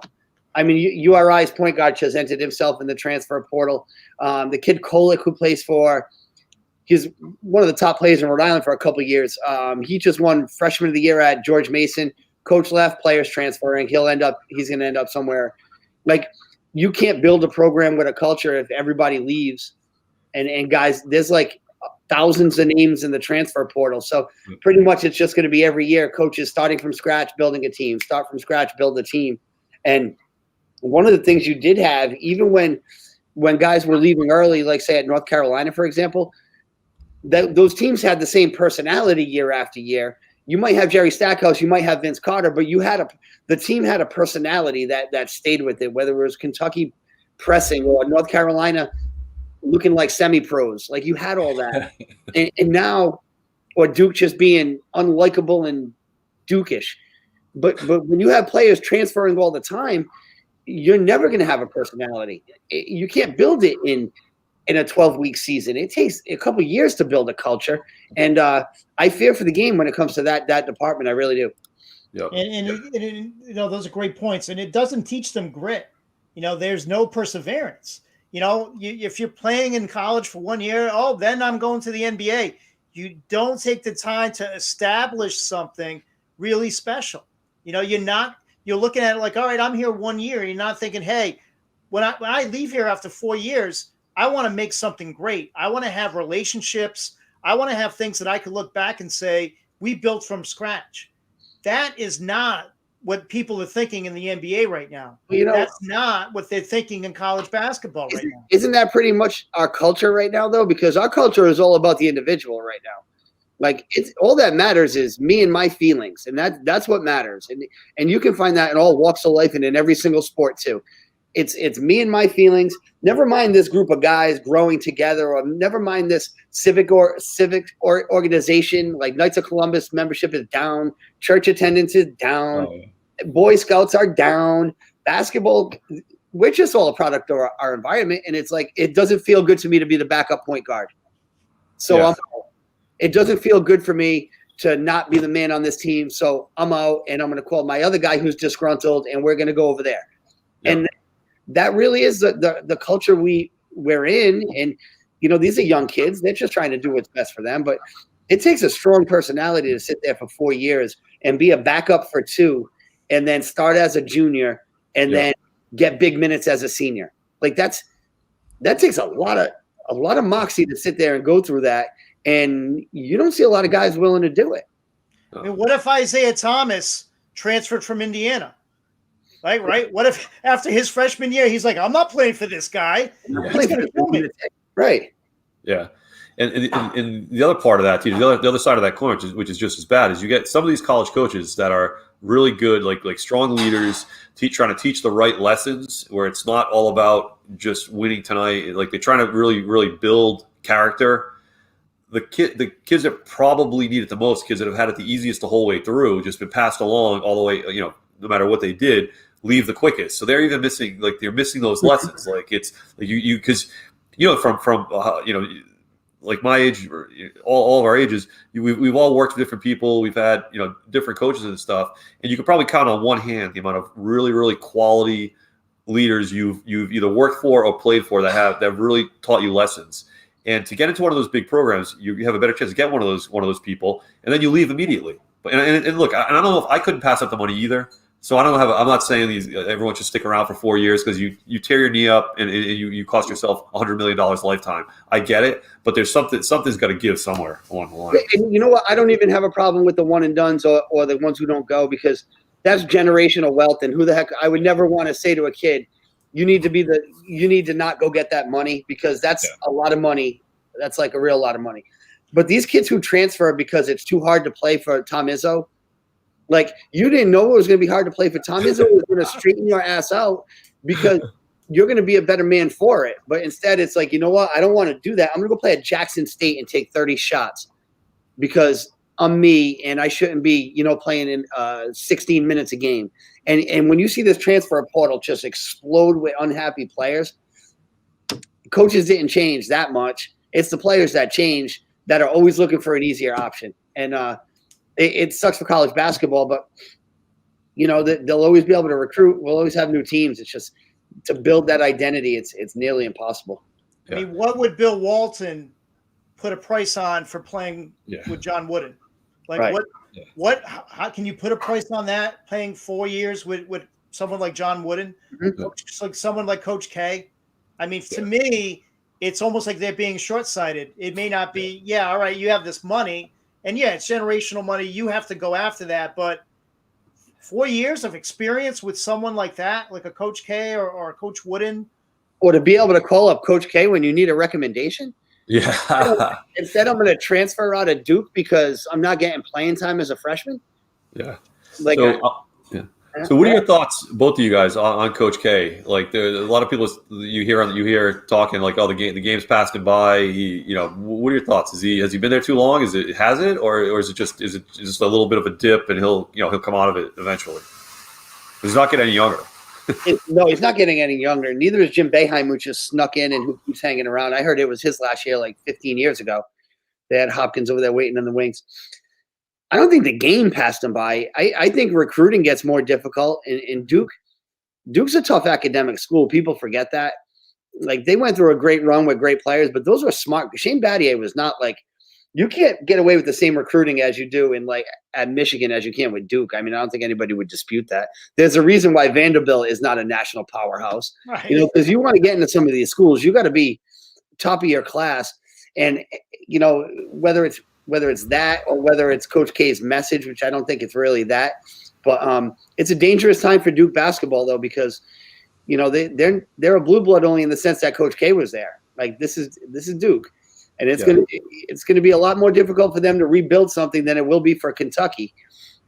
I mean, URI's point guard just entered himself in the transfer portal. The kid Kolick, who plays he's one of the top players in Rhode Island for a couple of years. He just won Freshman of the Year at George Mason. Coach left, players transferring. He's going to end up somewhere. Like, you can't build a program with a culture if everybody leaves. And guys, there's like thousands of names in the transfer portal. So pretty much it's just going to be every year coaches starting from scratch, building a team, start from scratch, build a team. And one of the things you did have, even when guys were leaving early, like say at North Carolina, for example, those teams had the same personality year after year. You might have Jerry Stackhouse, you might have Vince Carter, but the team had a personality that stayed with it, whether it was Kentucky pressing or North Carolina looking like semi-pros. Like you had all that. and now, or Duke just being unlikable and Duke-ish. But when you have players transferring all the time, you're never going to have a personality. You can't build it in a 12-week season. It takes a couple of years to build a culture. And I fear for the game when it comes to that department. I really do. Yep. And those are great points. And it doesn't teach them grit. There's no perseverance. If you're playing in college for 1 year, then I'm going to the NBA. You don't take the time to establish something really special. You're looking at it like, all right, I'm here 1 year. You're not thinking, hey, when I leave here after 4 years, I want to make something great. I want to have relationships. I want to have things that I could look back and say, we built from scratch. That is not what people are thinking in the NBA right now. That's not what they're thinking in college basketball right now. Isn't that pretty much our culture right now, though? Because our culture is all about the individual right now. Like it's all that matters is me and my feelings, and that's what matters. And you can find that in all walks of life and in every single sport too. It's me and my feelings. Never mind this group of guys growing together, or never mind this civic organization. Like Knights of Columbus membership is down, church attendance is down, Boy Scouts are down. Basketball, we're just all a product of our environment, and it's like it doesn't feel good to me to be the backup point guard. So it doesn't feel good for me to not be the man on this team. So I'm out, and I'm going to call my other guy who's disgruntled, and we're going to go over there. Yep. And that really is the culture we're in. And, these are young kids. They're just trying to do what's best for them. But it takes a strong personality to sit there for 4 years and be a backup for 2 and then start as a junior and then get big minutes as a senior. Like that takes a lot of moxie to sit there and go through that. And you don't see a lot of guys willing to do it. I mean, what if Isaiah Thomas transferred from Indiana? Right? What if after his freshman year, he's like, I'm not playing for this guy. He's going to kill me. Right. Yeah. And the other part of that, too, the other side of that coin, which is just as bad, is you get some of these college coaches that are really good, like strong leaders, trying to teach the right lessons, where it's not all about just winning tonight. Like they're trying to really, really build character. The kids that probably need it the most, kids that have had it the easiest the whole way through, just been passed along all the way, no matter what they did, leave the quickest. So they're even missing, they're missing those lessons. Like it's like you because from like my age, all of our ages, we've all worked with different people. We've had different coaches and stuff, and you could probably count on one hand the amount of really, really quality leaders you've either worked for or played for that really taught you lessons. And to get into one of those big programs, you have a better chance to get one of those people, and then you leave immediately. And look, I don't know if I couldn't pass up the money either. So I'm not saying everyone should stick around for 4 years because you tear your knee up and you cost yourself $100 million lifetime. I get it, but there's something's got to give somewhere along the line. And you know what? I don't even have a problem with the one and dones or the ones who don't go, because that's generational wealth. And who the heck, I would never want to say to a kid, you need to not go get that money, because that's a lot of money. That's like a real lot of money. But these kids who transfer because it's too hard to play for Tom Izzo, like you didn't know it was going to be hard to play for Tom Izzo. Was going to straighten your ass out because you're going to be a better man for it. But instead, it's like, you know what? I don't want to do that. I'm going to go play at Jackson State and take 30 shots because I'm me and I shouldn't be, playing in 16 minutes a game. And when you see this transfer portal just explode with unhappy players, coaches didn't change that much. It's the players that change, that are always looking for an easier option. And it sucks for college basketball, but they'll always be able to recruit. We'll always have new teams. It's just to build that identity. It's nearly impossible. I mean, what would Bill Walton put a price on for playing with John Wooden? Like right. How can you put a price on that? Playing 4 years with someone like John Wooden, like someone like Coach K. I mean, to me, it's almost like they're being short-sighted. It may not be, all right, you have this money, and it's generational money. You have to go after that. But 4 years of experience with someone like that, like a Coach K or a Coach Wooden. Or to be able to call up Coach K when you need a recommendation. Yeah. Instead, I'm going to transfer out of Duke because I'm not getting playing time as a freshman. Yeah. So what are your thoughts, both of you guys, on Coach K? Like, there's a lot of people you hear talking like, "Oh, the game's passed him by." What are your thoughts? Has he been there too long? Or is it just a little bit of a dip and he'll come out of it eventually? He's not getting any younger. No, he's not getting any younger. Neither is Jim Boeheim, who just snuck in and who keeps hanging around. I heard it was his last year, like 15 years ago. They had Hopkins over there waiting in the wings. I don't think the game passed him by. I think recruiting gets more difficult. And Duke's a tough academic school. People forget that. Like, they went through a great run with great players, but those were smart. Shane Battier was not like – you can't get away with the same recruiting as you do at Michigan as you can with Duke. I mean, I don't think anybody would dispute that. There's a reason why Vanderbilt is not a national powerhouse. Right. Because you want to get into some of these schools, you got to be top of your class. And, whether it's that or whether it's Coach K's message, which I don't think it's really that. But it's a dangerous time for Duke basketball, though, because, they're a blue blood only in the sense that Coach K was there. Like, this is Duke. And it's going to be a lot more difficult for them to rebuild something than it will be for Kentucky.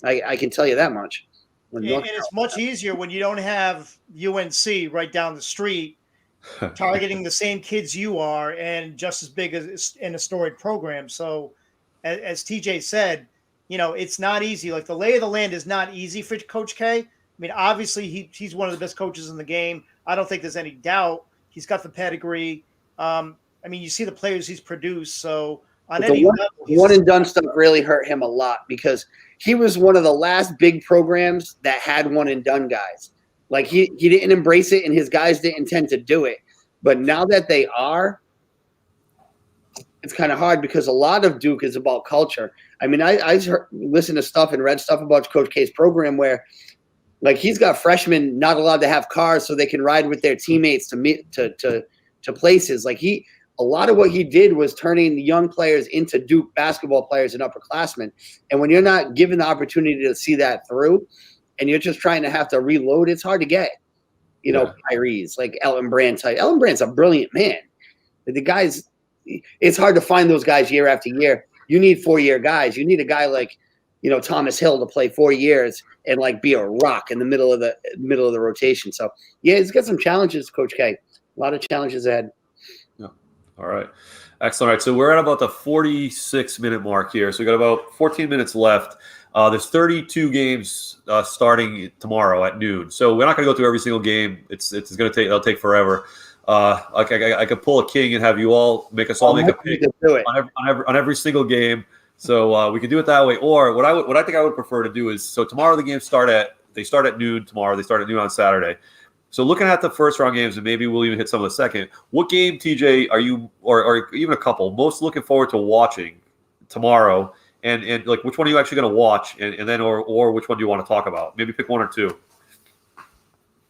I can tell you that much. And it's much easier when you don't have UNC right down the street targeting the same kids you are and just as big as in a storied program. So as TJ said, it's not easy. Like, the lay of the land is not easy for Coach K. I mean, obviously he's one of the best coaches in the game. I don't think there's any doubt. He's got the pedigree. I mean, you see the players he's produced. So on But any the level. one and done stuff really hurt him a lot because he was one of the last big programs that had one and done guys. Like he didn't embrace it, and his guys didn't tend to do it. But now that they are, it's kind of hard because a lot of Duke is about culture. I mean, I listened to stuff and read stuff about Coach K's program where, like, he's got freshmen not allowed to have cars so they can ride with their teammates to places. Like a lot of what he did was turning the young players into Duke basketball players and upperclassmen. And when you're not given the opportunity to see that through, and you're just trying to have to reload, it's hard to get. You know, Kyrie's like Elton Brand type. Elton Brand's a brilliant man. The guys, it's hard to find those guys year after year. You need 4-year guys. You need a guy like, you know, Thomas Hill to play 4 years and like be a rock in the middle of the rotation. So yeah, he's got some challenges, Coach K. A lot of challenges ahead. Yeah. All right. Excellent. All right. So we're at about the 46-minute mark here. So we got about 14 minutes left. There's 32 games starting tomorrow at noon. So we're not going to go through every single game. It's going to take. It'll take forever. I could pull a king and have you all make us all make a pick on every single game. So we could do it that way. Or what I think I would prefer to do is, so tomorrow the games start at noon tomorrow. They start at noon on Saturday. So looking at the first round games, and maybe we'll even hit some of the second. What game, TJ, are you, or even a couple, most looking forward to watching tomorrow? And like, which one are you actually going to watch? And then, or which one do you want to talk about? Maybe pick one or two.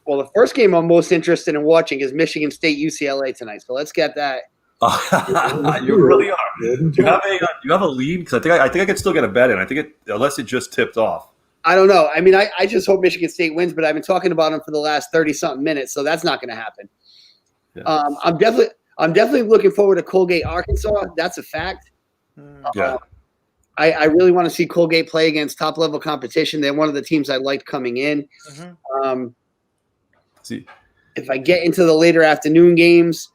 Well, the first game I'm most interested in watching is Michigan State UCLA tonight. So let's get that. You really are. Do you have a lead? Because I think I could still get a bet in. I think unless it just tipped off. I don't know. I mean, I just hope Michigan State wins, but I've been talking about them for the last 30-something minutes, so that's not going to happen. Yeah. I'm definitely looking forward to Colgate, Arkansas. That's a fact. Yeah. I really want to see Colgate play against top-level competition. They're one of the teams I liked coming in. Mm-hmm. If I get into the later afternoon games,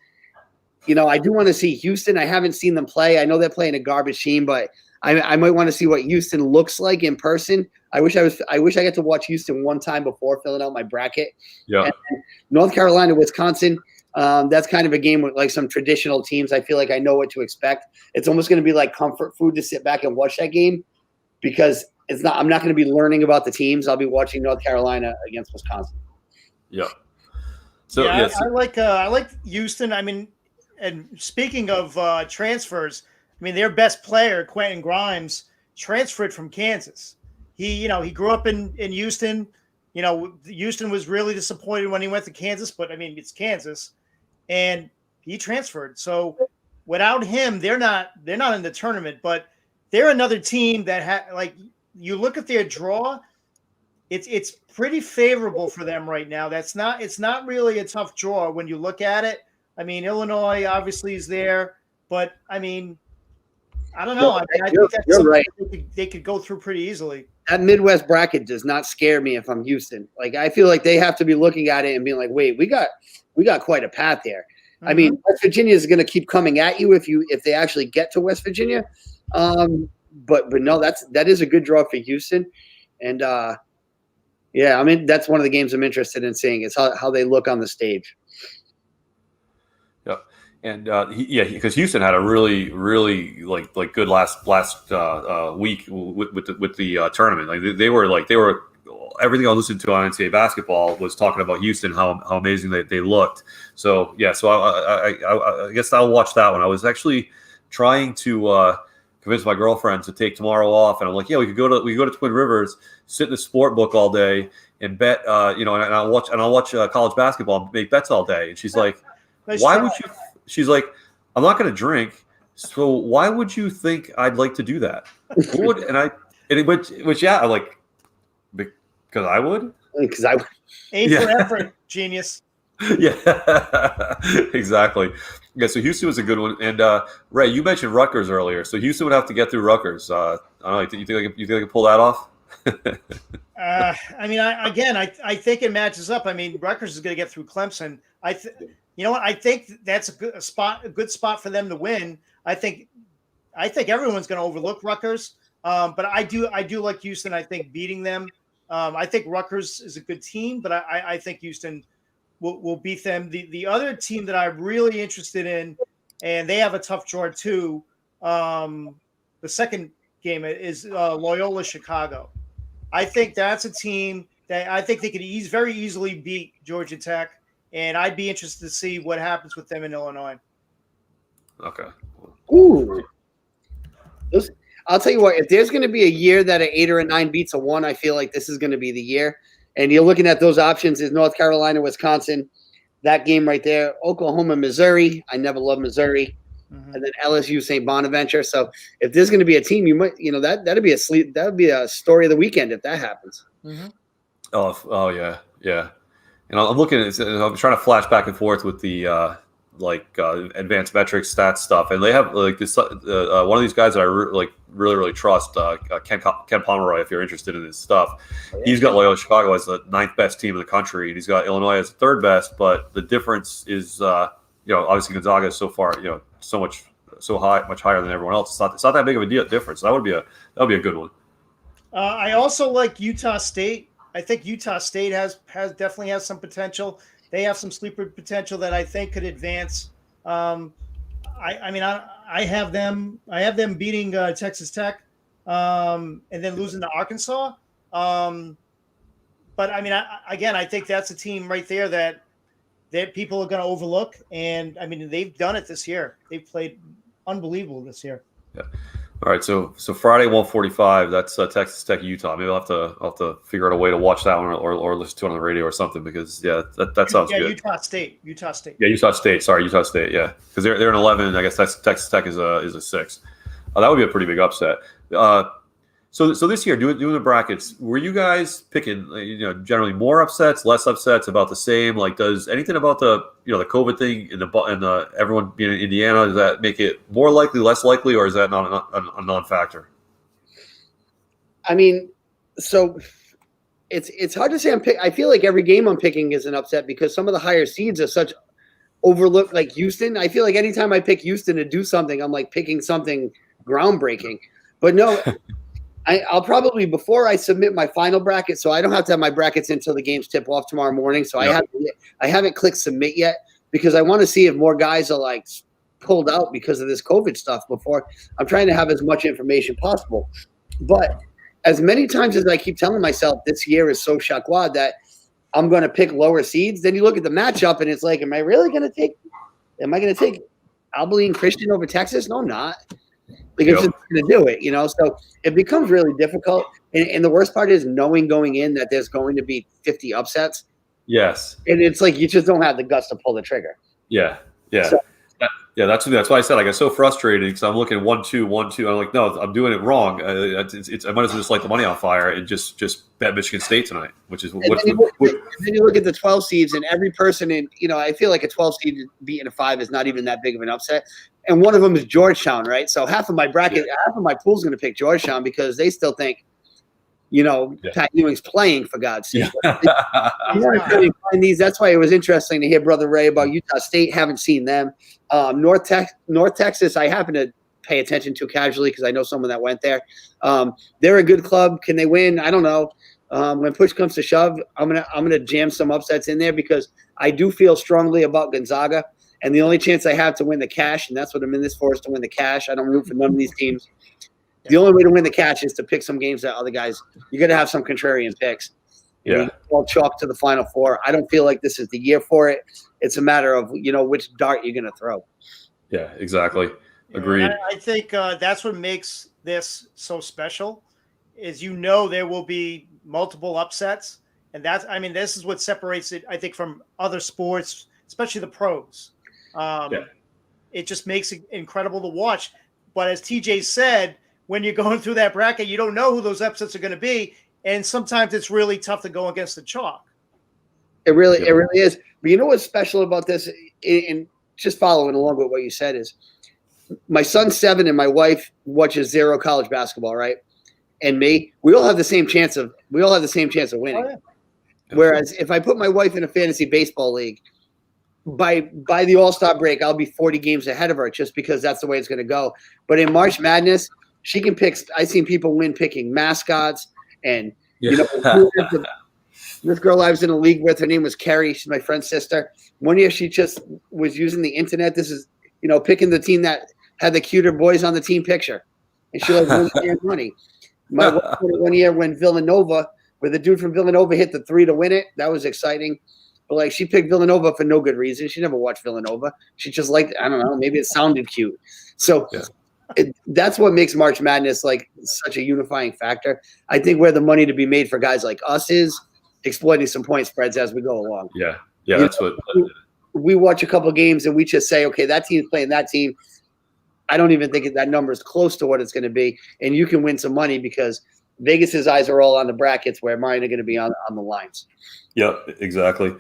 you know, I do want to see Houston. I haven't seen them play. I know they're playing a garbage team, but I might want to see what Houston looks like in person. I wish I got to watch Houston one time before filling out my bracket. Yeah. And North Carolina, Wisconsin. That's kind of a game with like some traditional teams. I feel like I know what to expect. It's almost going to be like comfort food to sit back and watch that game because I'm not going to be learning about the teams. I'll be watching North Carolina against Wisconsin. Yeah. So yes. I like Houston. I mean, and speaking of transfers, I mean, their best player, Quentin Grimes, transferred from Kansas. He grew up in Houston. You know, Houston was really disappointed when he went to Kansas, but I mean, it's Kansas, and he transferred. So without him, they're not in the tournament, but they're another team that like you look at their draw, it's pretty favorable for them right now. It's not really a tough draw when you look at it. I mean, Illinois obviously is there, but I mean, I don't know. I think that's you're right. They could go through pretty easily. That Midwest bracket does not scare me if I'm Houston. Like, I feel like they have to be looking at it and being like, wait, we got quite a path there. Mm-hmm. I mean, West Virginia is going to keep coming at you if they actually get to West Virginia. But no, that is a good draw for Houston. And yeah, I mean, that's one of the games I'm interested in seeing is how they look on the stage. Yeah. And because Houston had a really, really like good last week with the tournament. Like they were everything I listened to on NCAA basketball was talking about Houston, how amazing they looked. So yeah, so I guess I'll watch that one. I was actually trying to convince my girlfriend to take tomorrow off, and I'm like, yeah, we could go to Twin Rivers, sit in the sport book all day, and bet, and I'll watch college basketball and make bets all day. And she's like, why would you? She's like, I'm not going to drink, so why would you think I'd like to do that? Which I'm like, because I would. Because I would. Aim for effort, genius. Yeah, exactly. Yeah, so Houston was a good one, and Ray, you mentioned Rutgers earlier, so Houston would have to get through Rutgers. I don't know. You think they can pull that off? I mean, I think it matches up. I mean, Rutgers is going to get through Clemson. You know what? I think that's a good spot for them to win. I think everyone's going to overlook Rutgers, but I do like Houston. I think beating them. I think Rutgers is a good team, but I think Houston will beat them. The other team that I'm really interested in, and they have a tough draw too, the second game is Loyola Chicago. I think that's a team that I think they could very easily beat Georgia Tech, and I'd be interested to see what happens with them in Illinois. Okay. Ooh. I'll tell you what, if there's going to be a year that an 8 or a 9 beats a 1, I feel like this is going to be the year. And you're looking at those options is North Carolina, Wisconsin, that game right there, Oklahoma, Missouri. I never loved Missouri. Mm-hmm. And then LSU, St. Bonaventure. So if there's going to be a team, you might, that'd be a story of the weekend if that happens. Mm-hmm. Oh yeah. And I'm looking at, I'm trying to flash back and forth with the advanced metrics stats stuff, and they have like this one of these guys that I really trust, Ken Pomeroy. If you're interested in this stuff, he's got Loyola Chicago as the 9th best team in the country, and he's got Illinois as the 3rd best. But the difference is, obviously Gonzaga is so far, much higher than everyone else. It's not that big of a difference. That would be a good one. I also like Utah State. I think Utah State definitely has some potential. They have some sleeper potential that I think could advance. I have them beating Texas Tech, and then losing to Arkansas. But I think that's a team right there that people are going to overlook. And they've done it this year. They've played unbelievable this year. Yeah. All right, so Friday 1:45. That's Texas Tech, Utah. Maybe I'll have to figure out a way to watch that one or listen to it on the radio or something, because that sounds good. Utah State. Yeah, Utah State. Sorry, Utah State. Yeah, because they're an 11. I guess Texas Tech is a 6. That would be a pretty big upset. So this year, doing the brackets, were you guys picking generally more upsets, less upsets, about the same? Like, does anything about the the COVID thing and the everyone being in Indiana, does that make it more likely, less likely, or is that not a non-factor? So it's hard to say. I feel like every game I'm picking is an upset because some of the higher seeds are such overlooked. Like Houston, I feel like anytime I pick Houston to do something, I'm like picking something groundbreaking. But no. I'll probably, before I submit my final bracket, so I don't have to have my brackets until the games tip off tomorrow morning. So I haven't clicked submit yet because I want to see if more guys are like pulled out because of this COVID stuff before. I'm trying to have as much information possible. But as many times as I keep telling myself this year is so chacois that I'm going to pick lower seeds, then you look at the matchup and it's like, am I going to take Abilene Christian over Texas? No, I'm not. Because it's going to do it, So it becomes really difficult. And the worst part is knowing going in that there's going to be 50 upsets. Yes. And it's like you just don't have the guts to pull the trigger. Yeah. So, that's why I said I got so frustrated because I'm looking 1-2, 1-2. I'm like, no, I'm doing it wrong. I might as well just light the money on fire and just bet Michigan State tonight, which is what. Then you look at the 12 seeds and every person in, I feel like a 12 seed beating a 5 is not even that big of an upset. And one of them is Georgetown, right? So half of my bracket, half of my pool is going to pick Georgetown because they still think, Pat Ewing's playing, for God's sake. That's why it was interesting to hear Brother Ray about Utah State. Haven't seen them. North Texas, I happen to pay attention to casually because I know someone that went there. They're a good club. Can they win? I don't know. When push comes to shove, I'm gonna jam some upsets in there because I do feel strongly about Gonzaga. And the only chance I have to win the cash, and that's what I'm in this for, is to win the cash. I don't root for none of these teams. The only way to win the cash is to pick some games that other guys – you're going to have some contrarian picks. All chalk to the Final Four. I don't feel like this is the year for it. It's a matter of, which dart you're going to throw. Yeah, exactly. Agreed. I think that's what makes this so special is there will be multiple upsets. And this is what separates it, I think, from other sports, especially the pros. It just makes it incredible to watch. But as TJ said, when you're going through that bracket, you don't know who those upsets are going to be. And sometimes it's really tough to go against the chalk. It really is. But you know what's special about this? And just following along with what you said is my son's 7 and my wife watches 0 college basketball, right? And me, we all have the same chance of winning. Oh, yeah. Whereas if I put my wife in a fantasy baseball league, by the All-Star break, I'll be 40 games ahead of her just because that's the way it's going to go. But in March Madness, she can pick. I've seen people win picking mascots, and this girl I was in a league with, her name was Carrie. She's my friend's sister. One year she just was using the internet. This is picking the team that had the cuter boys on the team picture, and she like won money. My wife won it one year when Villanova, where the dude from Villanova hit the 3 to win it. That was exciting. But like she picked Villanova for no good reason. She never watched Villanova. She just liked, I don't know, maybe it sounded cute. So that's what makes March Madness like such a unifying factor. I think where the money to be made for guys like us is exploiting some point spreads as we go along. Yeah, that's what we watch a couple games and we just say, okay, that team's playing that team. I don't even think that number is close to what it's going to be, and you can win some money because Vegas's eyes are all on the brackets where mine are going to be on the lines. Yeah, exactly.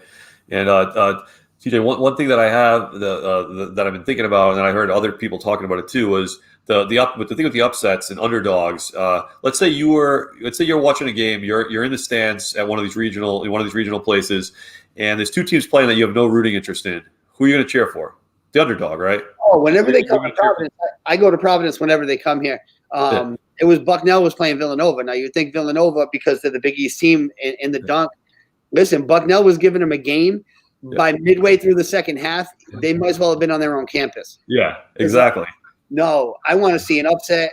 And TJ, one thing that I have that I've been thinking about, and I heard other people talking about it too, was the thing with the upsets and underdogs. Let's say you're watching a game, you're in the stands at one of these regional places, and there's two teams playing that you have no rooting interest in. Who are you going to cheer for? The underdog, right? Oh, whenever they come to Providence, I go to Providence whenever they come here. It was Bucknell was playing Villanova. Now you think Villanova because they're the Big East team in the dunk. Listen, Bucknell was giving them a game. By midway through the second half, they might as well have been on their own campus. Yeah, exactly. No, I want to see an upset.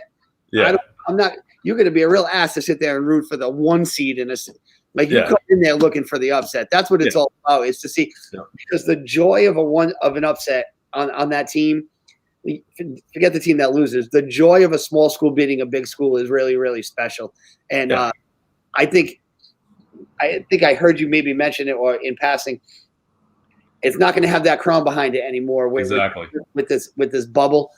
Yeah, I'm not. You're going to be a real ass to sit there and root for the 1 seed in this. Like you come in there looking for the upset. That's what it's all about. Is to see because the joy of an upset on that team. Forget the team that loses. The joy of a small school beating a big school is really, really special. And I think I heard you maybe mention it or in passing. It's not going to have that crown behind it anymore with this bubble.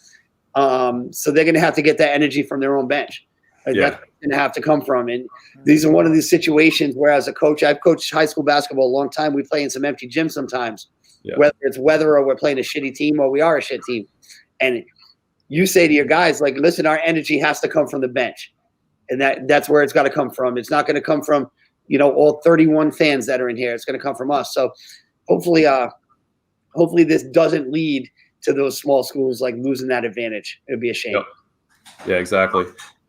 So they're going to have to get that energy from their own bench. That's going to have to come from. And these are one of these situations where, as a coach, I've coached high school basketball a long time. We play in some empty gyms sometimes, whether it's weather or we're playing a shitty team or we are a shit team. And you say to your guys, like, listen, our energy has to come from the bench. And that's where it's got to come from. It's not going to come from, all 31 fans that are in here. It's going to come from us. So hopefully this doesn't lead to those small schools like losing that advantage. It would be a shame. Yep. Yeah, exactly.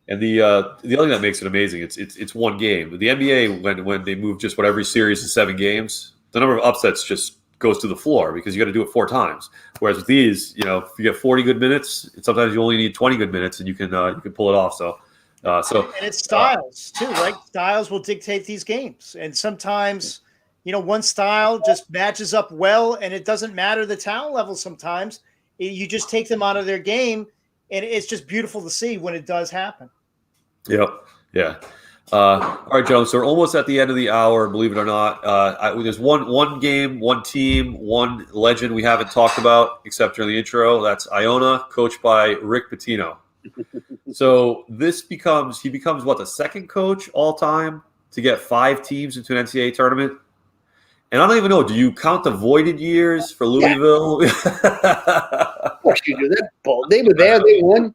And the other thing that makes it amazing, it's one game. The NBA, when they move just every series to 7 games, the number of upsets just goes to the floor because you got to do it 4 times. Whereas with these, if you get 40 good minutes, sometimes you only need 20 good minutes and you can pull it off. So and it's styles too, right? Styles will dictate these games, and sometimes one style just matches up well, and it doesn't matter the talent level. Sometimes you just take them out of their game, and it's just beautiful to see when it does happen. Yep. Yeah. All right, Joe. So we're almost at the end of the hour, believe it or not. There's one game, one team, one legend we haven't talked about except during the intro. That's Iona, coached by Rick Pitino. So he becomes what, the second coach all time to get 5 teams into an NCAA tournament? And I don't even know, do you count the voided years for Louisville? Of course you do. They were there. They won.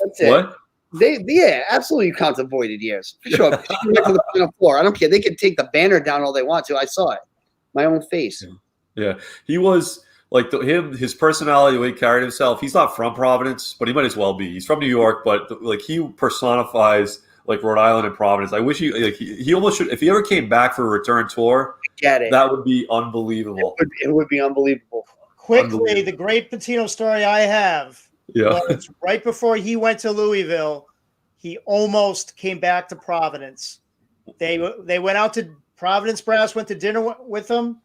That's it. What? Absolutely. You count the voided years for sure. She went to the Final Four. I don't care. They can take the banner down all they want to. I saw it, my own face. Yeah, he was like his personality, the way he carried himself. He's not from Providence, but he might as well be. He's from New York, but he personifies like Rhode Island and Providence. I wish he almost should. If he ever came back for a return tour, that would be unbelievable. It would be unbelievable. Quickly, the great Pitino story I have. Yeah. Was right before he went to Louisville, he almost came back to Providence. They went out to Providence Brass, went to dinner with him.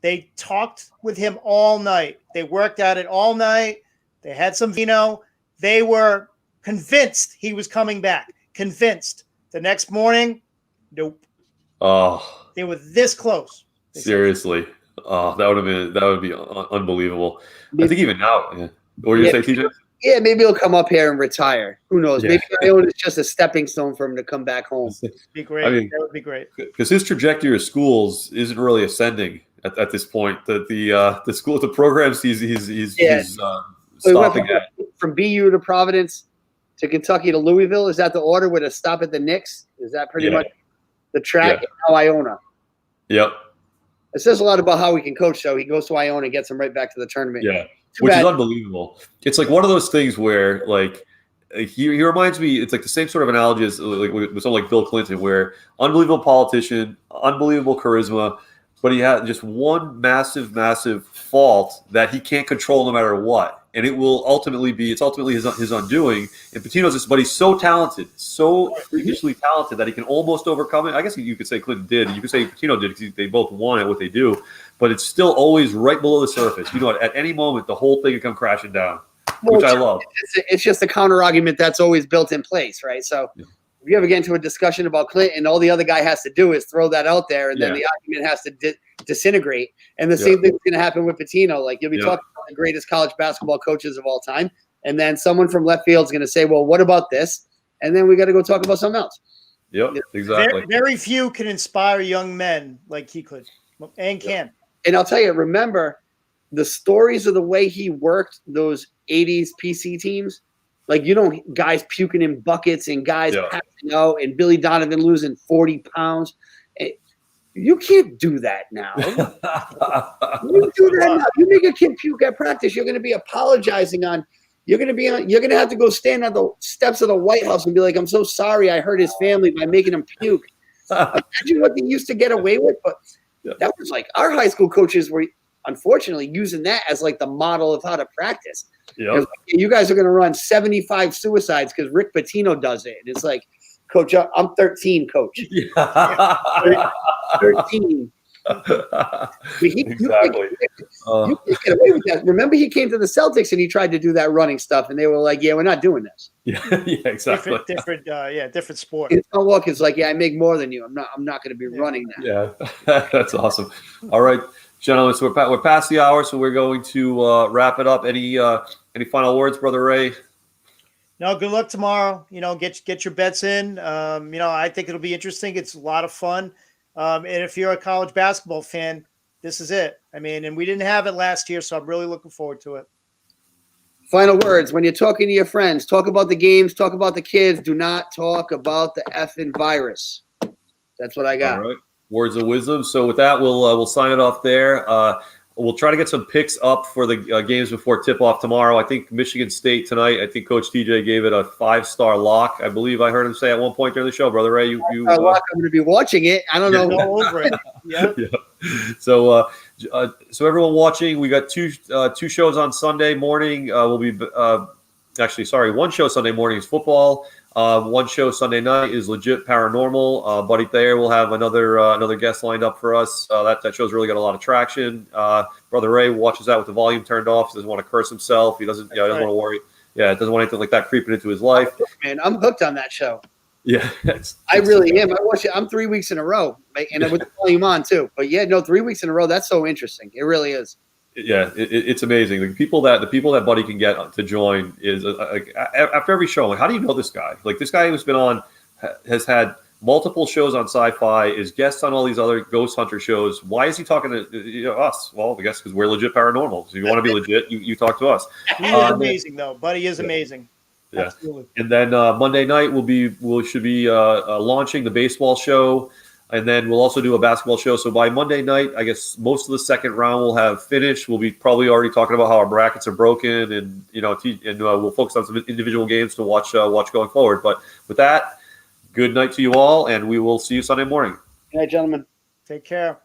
They talked with him all night. They worked at it all night. They had some vino. They were convinced he was coming back. Convinced. The next morning, nope. Oh. They were this close. Seriously. Oh, that would be unbelievable. I think even now. Yeah. What were you going to say, TJ? Yeah, maybe he'll come up here and retire. Who knows? Yeah. Maybe it's just a stepping stone for him to come back home. Be great. That would be great. Because his trajectory of schools isn't really ascending at this point. The school, the programs he's stopping at. From BU to Providence to Kentucky to Louisville. Is that the order with a stop at the Knicks? Is that pretty much the track? And now Iona. Yep. It says a lot about how he can coach, though. He goes to Iona and gets him right back to the tournament. Yeah. Which is unbelievable. It's like one of those things where, like, he reminds me. It's like the same sort of analogy as like with someone like Bill Clinton, where unbelievable politician, unbelievable charisma, but he had just one massive fault that he can't control no matter what. and it will ultimately be his undoing. And Pitino's this, but he's so talented, so freakishly talented that he can almost overcome it. I guess you could say Clinton did, and you could say Pitino did because they both won at what they do. But it's still always right below the surface. You know, at any moment, the whole thing can come crashing down, which I love. It's just a counter argument that's always built in place, right? So if you ever get into a discussion about Clinton, all the other guy has to do is throw that out there, and then the argument has to disintegrate. And the same thing is going to happen with Pitino. Like, you'll be talking about the greatest college basketball coaches of all time, and then someone from left field is going to say, well, what about this? And then we got to go talk about something else. Yep, exactly. Very few can inspire young men like he could and can. And I'll tell you, remember the stories of the way he worked those 80s PC teams. Like, guys puking in buckets and guys passing out and Billy Donovan losing 40 pounds. You can't do that now. You do that now. You make a kid puke at practice, you're going to be apologizing you're going to have to go stand at the steps of the White House and be like, I'm so sorry I hurt his family by making him puke. Imagine what they used to get away with. But that was like, our high school coaches were unfortunately using that as like the model of how to practice. Like, you guys are going to run 75 suicides because Rick Pitino does it. And it's like, Coach, I'm 13, Coach. 13. Exactly. You can't get away with that. Remember, he came to the Celtics and he tried to do that running stuff, and they were like, "Yeah, we're not doing this." Yeah, exactly. Different sport. It's not look. It's like, yeah, I make more than you. I'm not going to be running that. Yeah, that's awesome. All right, gentlemen. So we're past the hour, so we're going to wrap it up. Any final words, Brother Ray? No, good luck tomorrow. Get your bets in. I think it'll be interesting. It's a lot of fun. And if you're a college basketball fan, this is it. I mean, and we didn't have it last year, so I'm really looking forward to it. Final words. When you're talking to your friends, talk about the games, talk about the kids. Do not talk about the effing virus. That's what I got. All right. Words of wisdom. So with that, we'll sign it off there. We'll try to get some picks up for the games before tip-off tomorrow. I think Michigan State tonight, I think Coach TJ gave it a 5-star lock. I believe I heard him say at one point during the show, Brother Ray. You lock, I'm going to be watching it. I don't know. Go over it. Yeah. So everyone watching, we got two shows on Sunday morning. We'll be one show Sunday morning is football. One show Sunday night is legit paranormal. Buddy Thayer will have another guest lined up for us. That show's really got a lot of traction. Brother Ray watches that with the volume turned off. He doesn't want to curse himself. He doesn't want to worry. Yeah, doesn't want anything like that creeping into his life. Man, I'm hooked on that show. Yeah, I really am. I watch it. I'm 3 weeks in a row, and with the volume on too. But 3 weeks in a row. That's so interesting. It really is. Yeah, it's amazing. The people that Buddy can get to join is like after every show. Like, how do you know this guy? Like, this guy who's been on has had multiple shows on Sci-Fi, is guests on all these other ghost hunter shows. Why is he talking to us? Well, I guess because we're legit paranormal. So if you want to be legit, you talk to us. He is amazing, though. Buddy is amazing. Yeah. Absolutely. And then Monday night we should be launching the baseball show, and then we'll also do a basketball show. So by Monday night, I guess most of the second round will have finished. We'll be probably already talking about how our brackets are broken, and we'll focus on some individual games to watch going forward. But with that, good night to you all, and we will see you Sunday morning. Good night, gentlemen. Take care.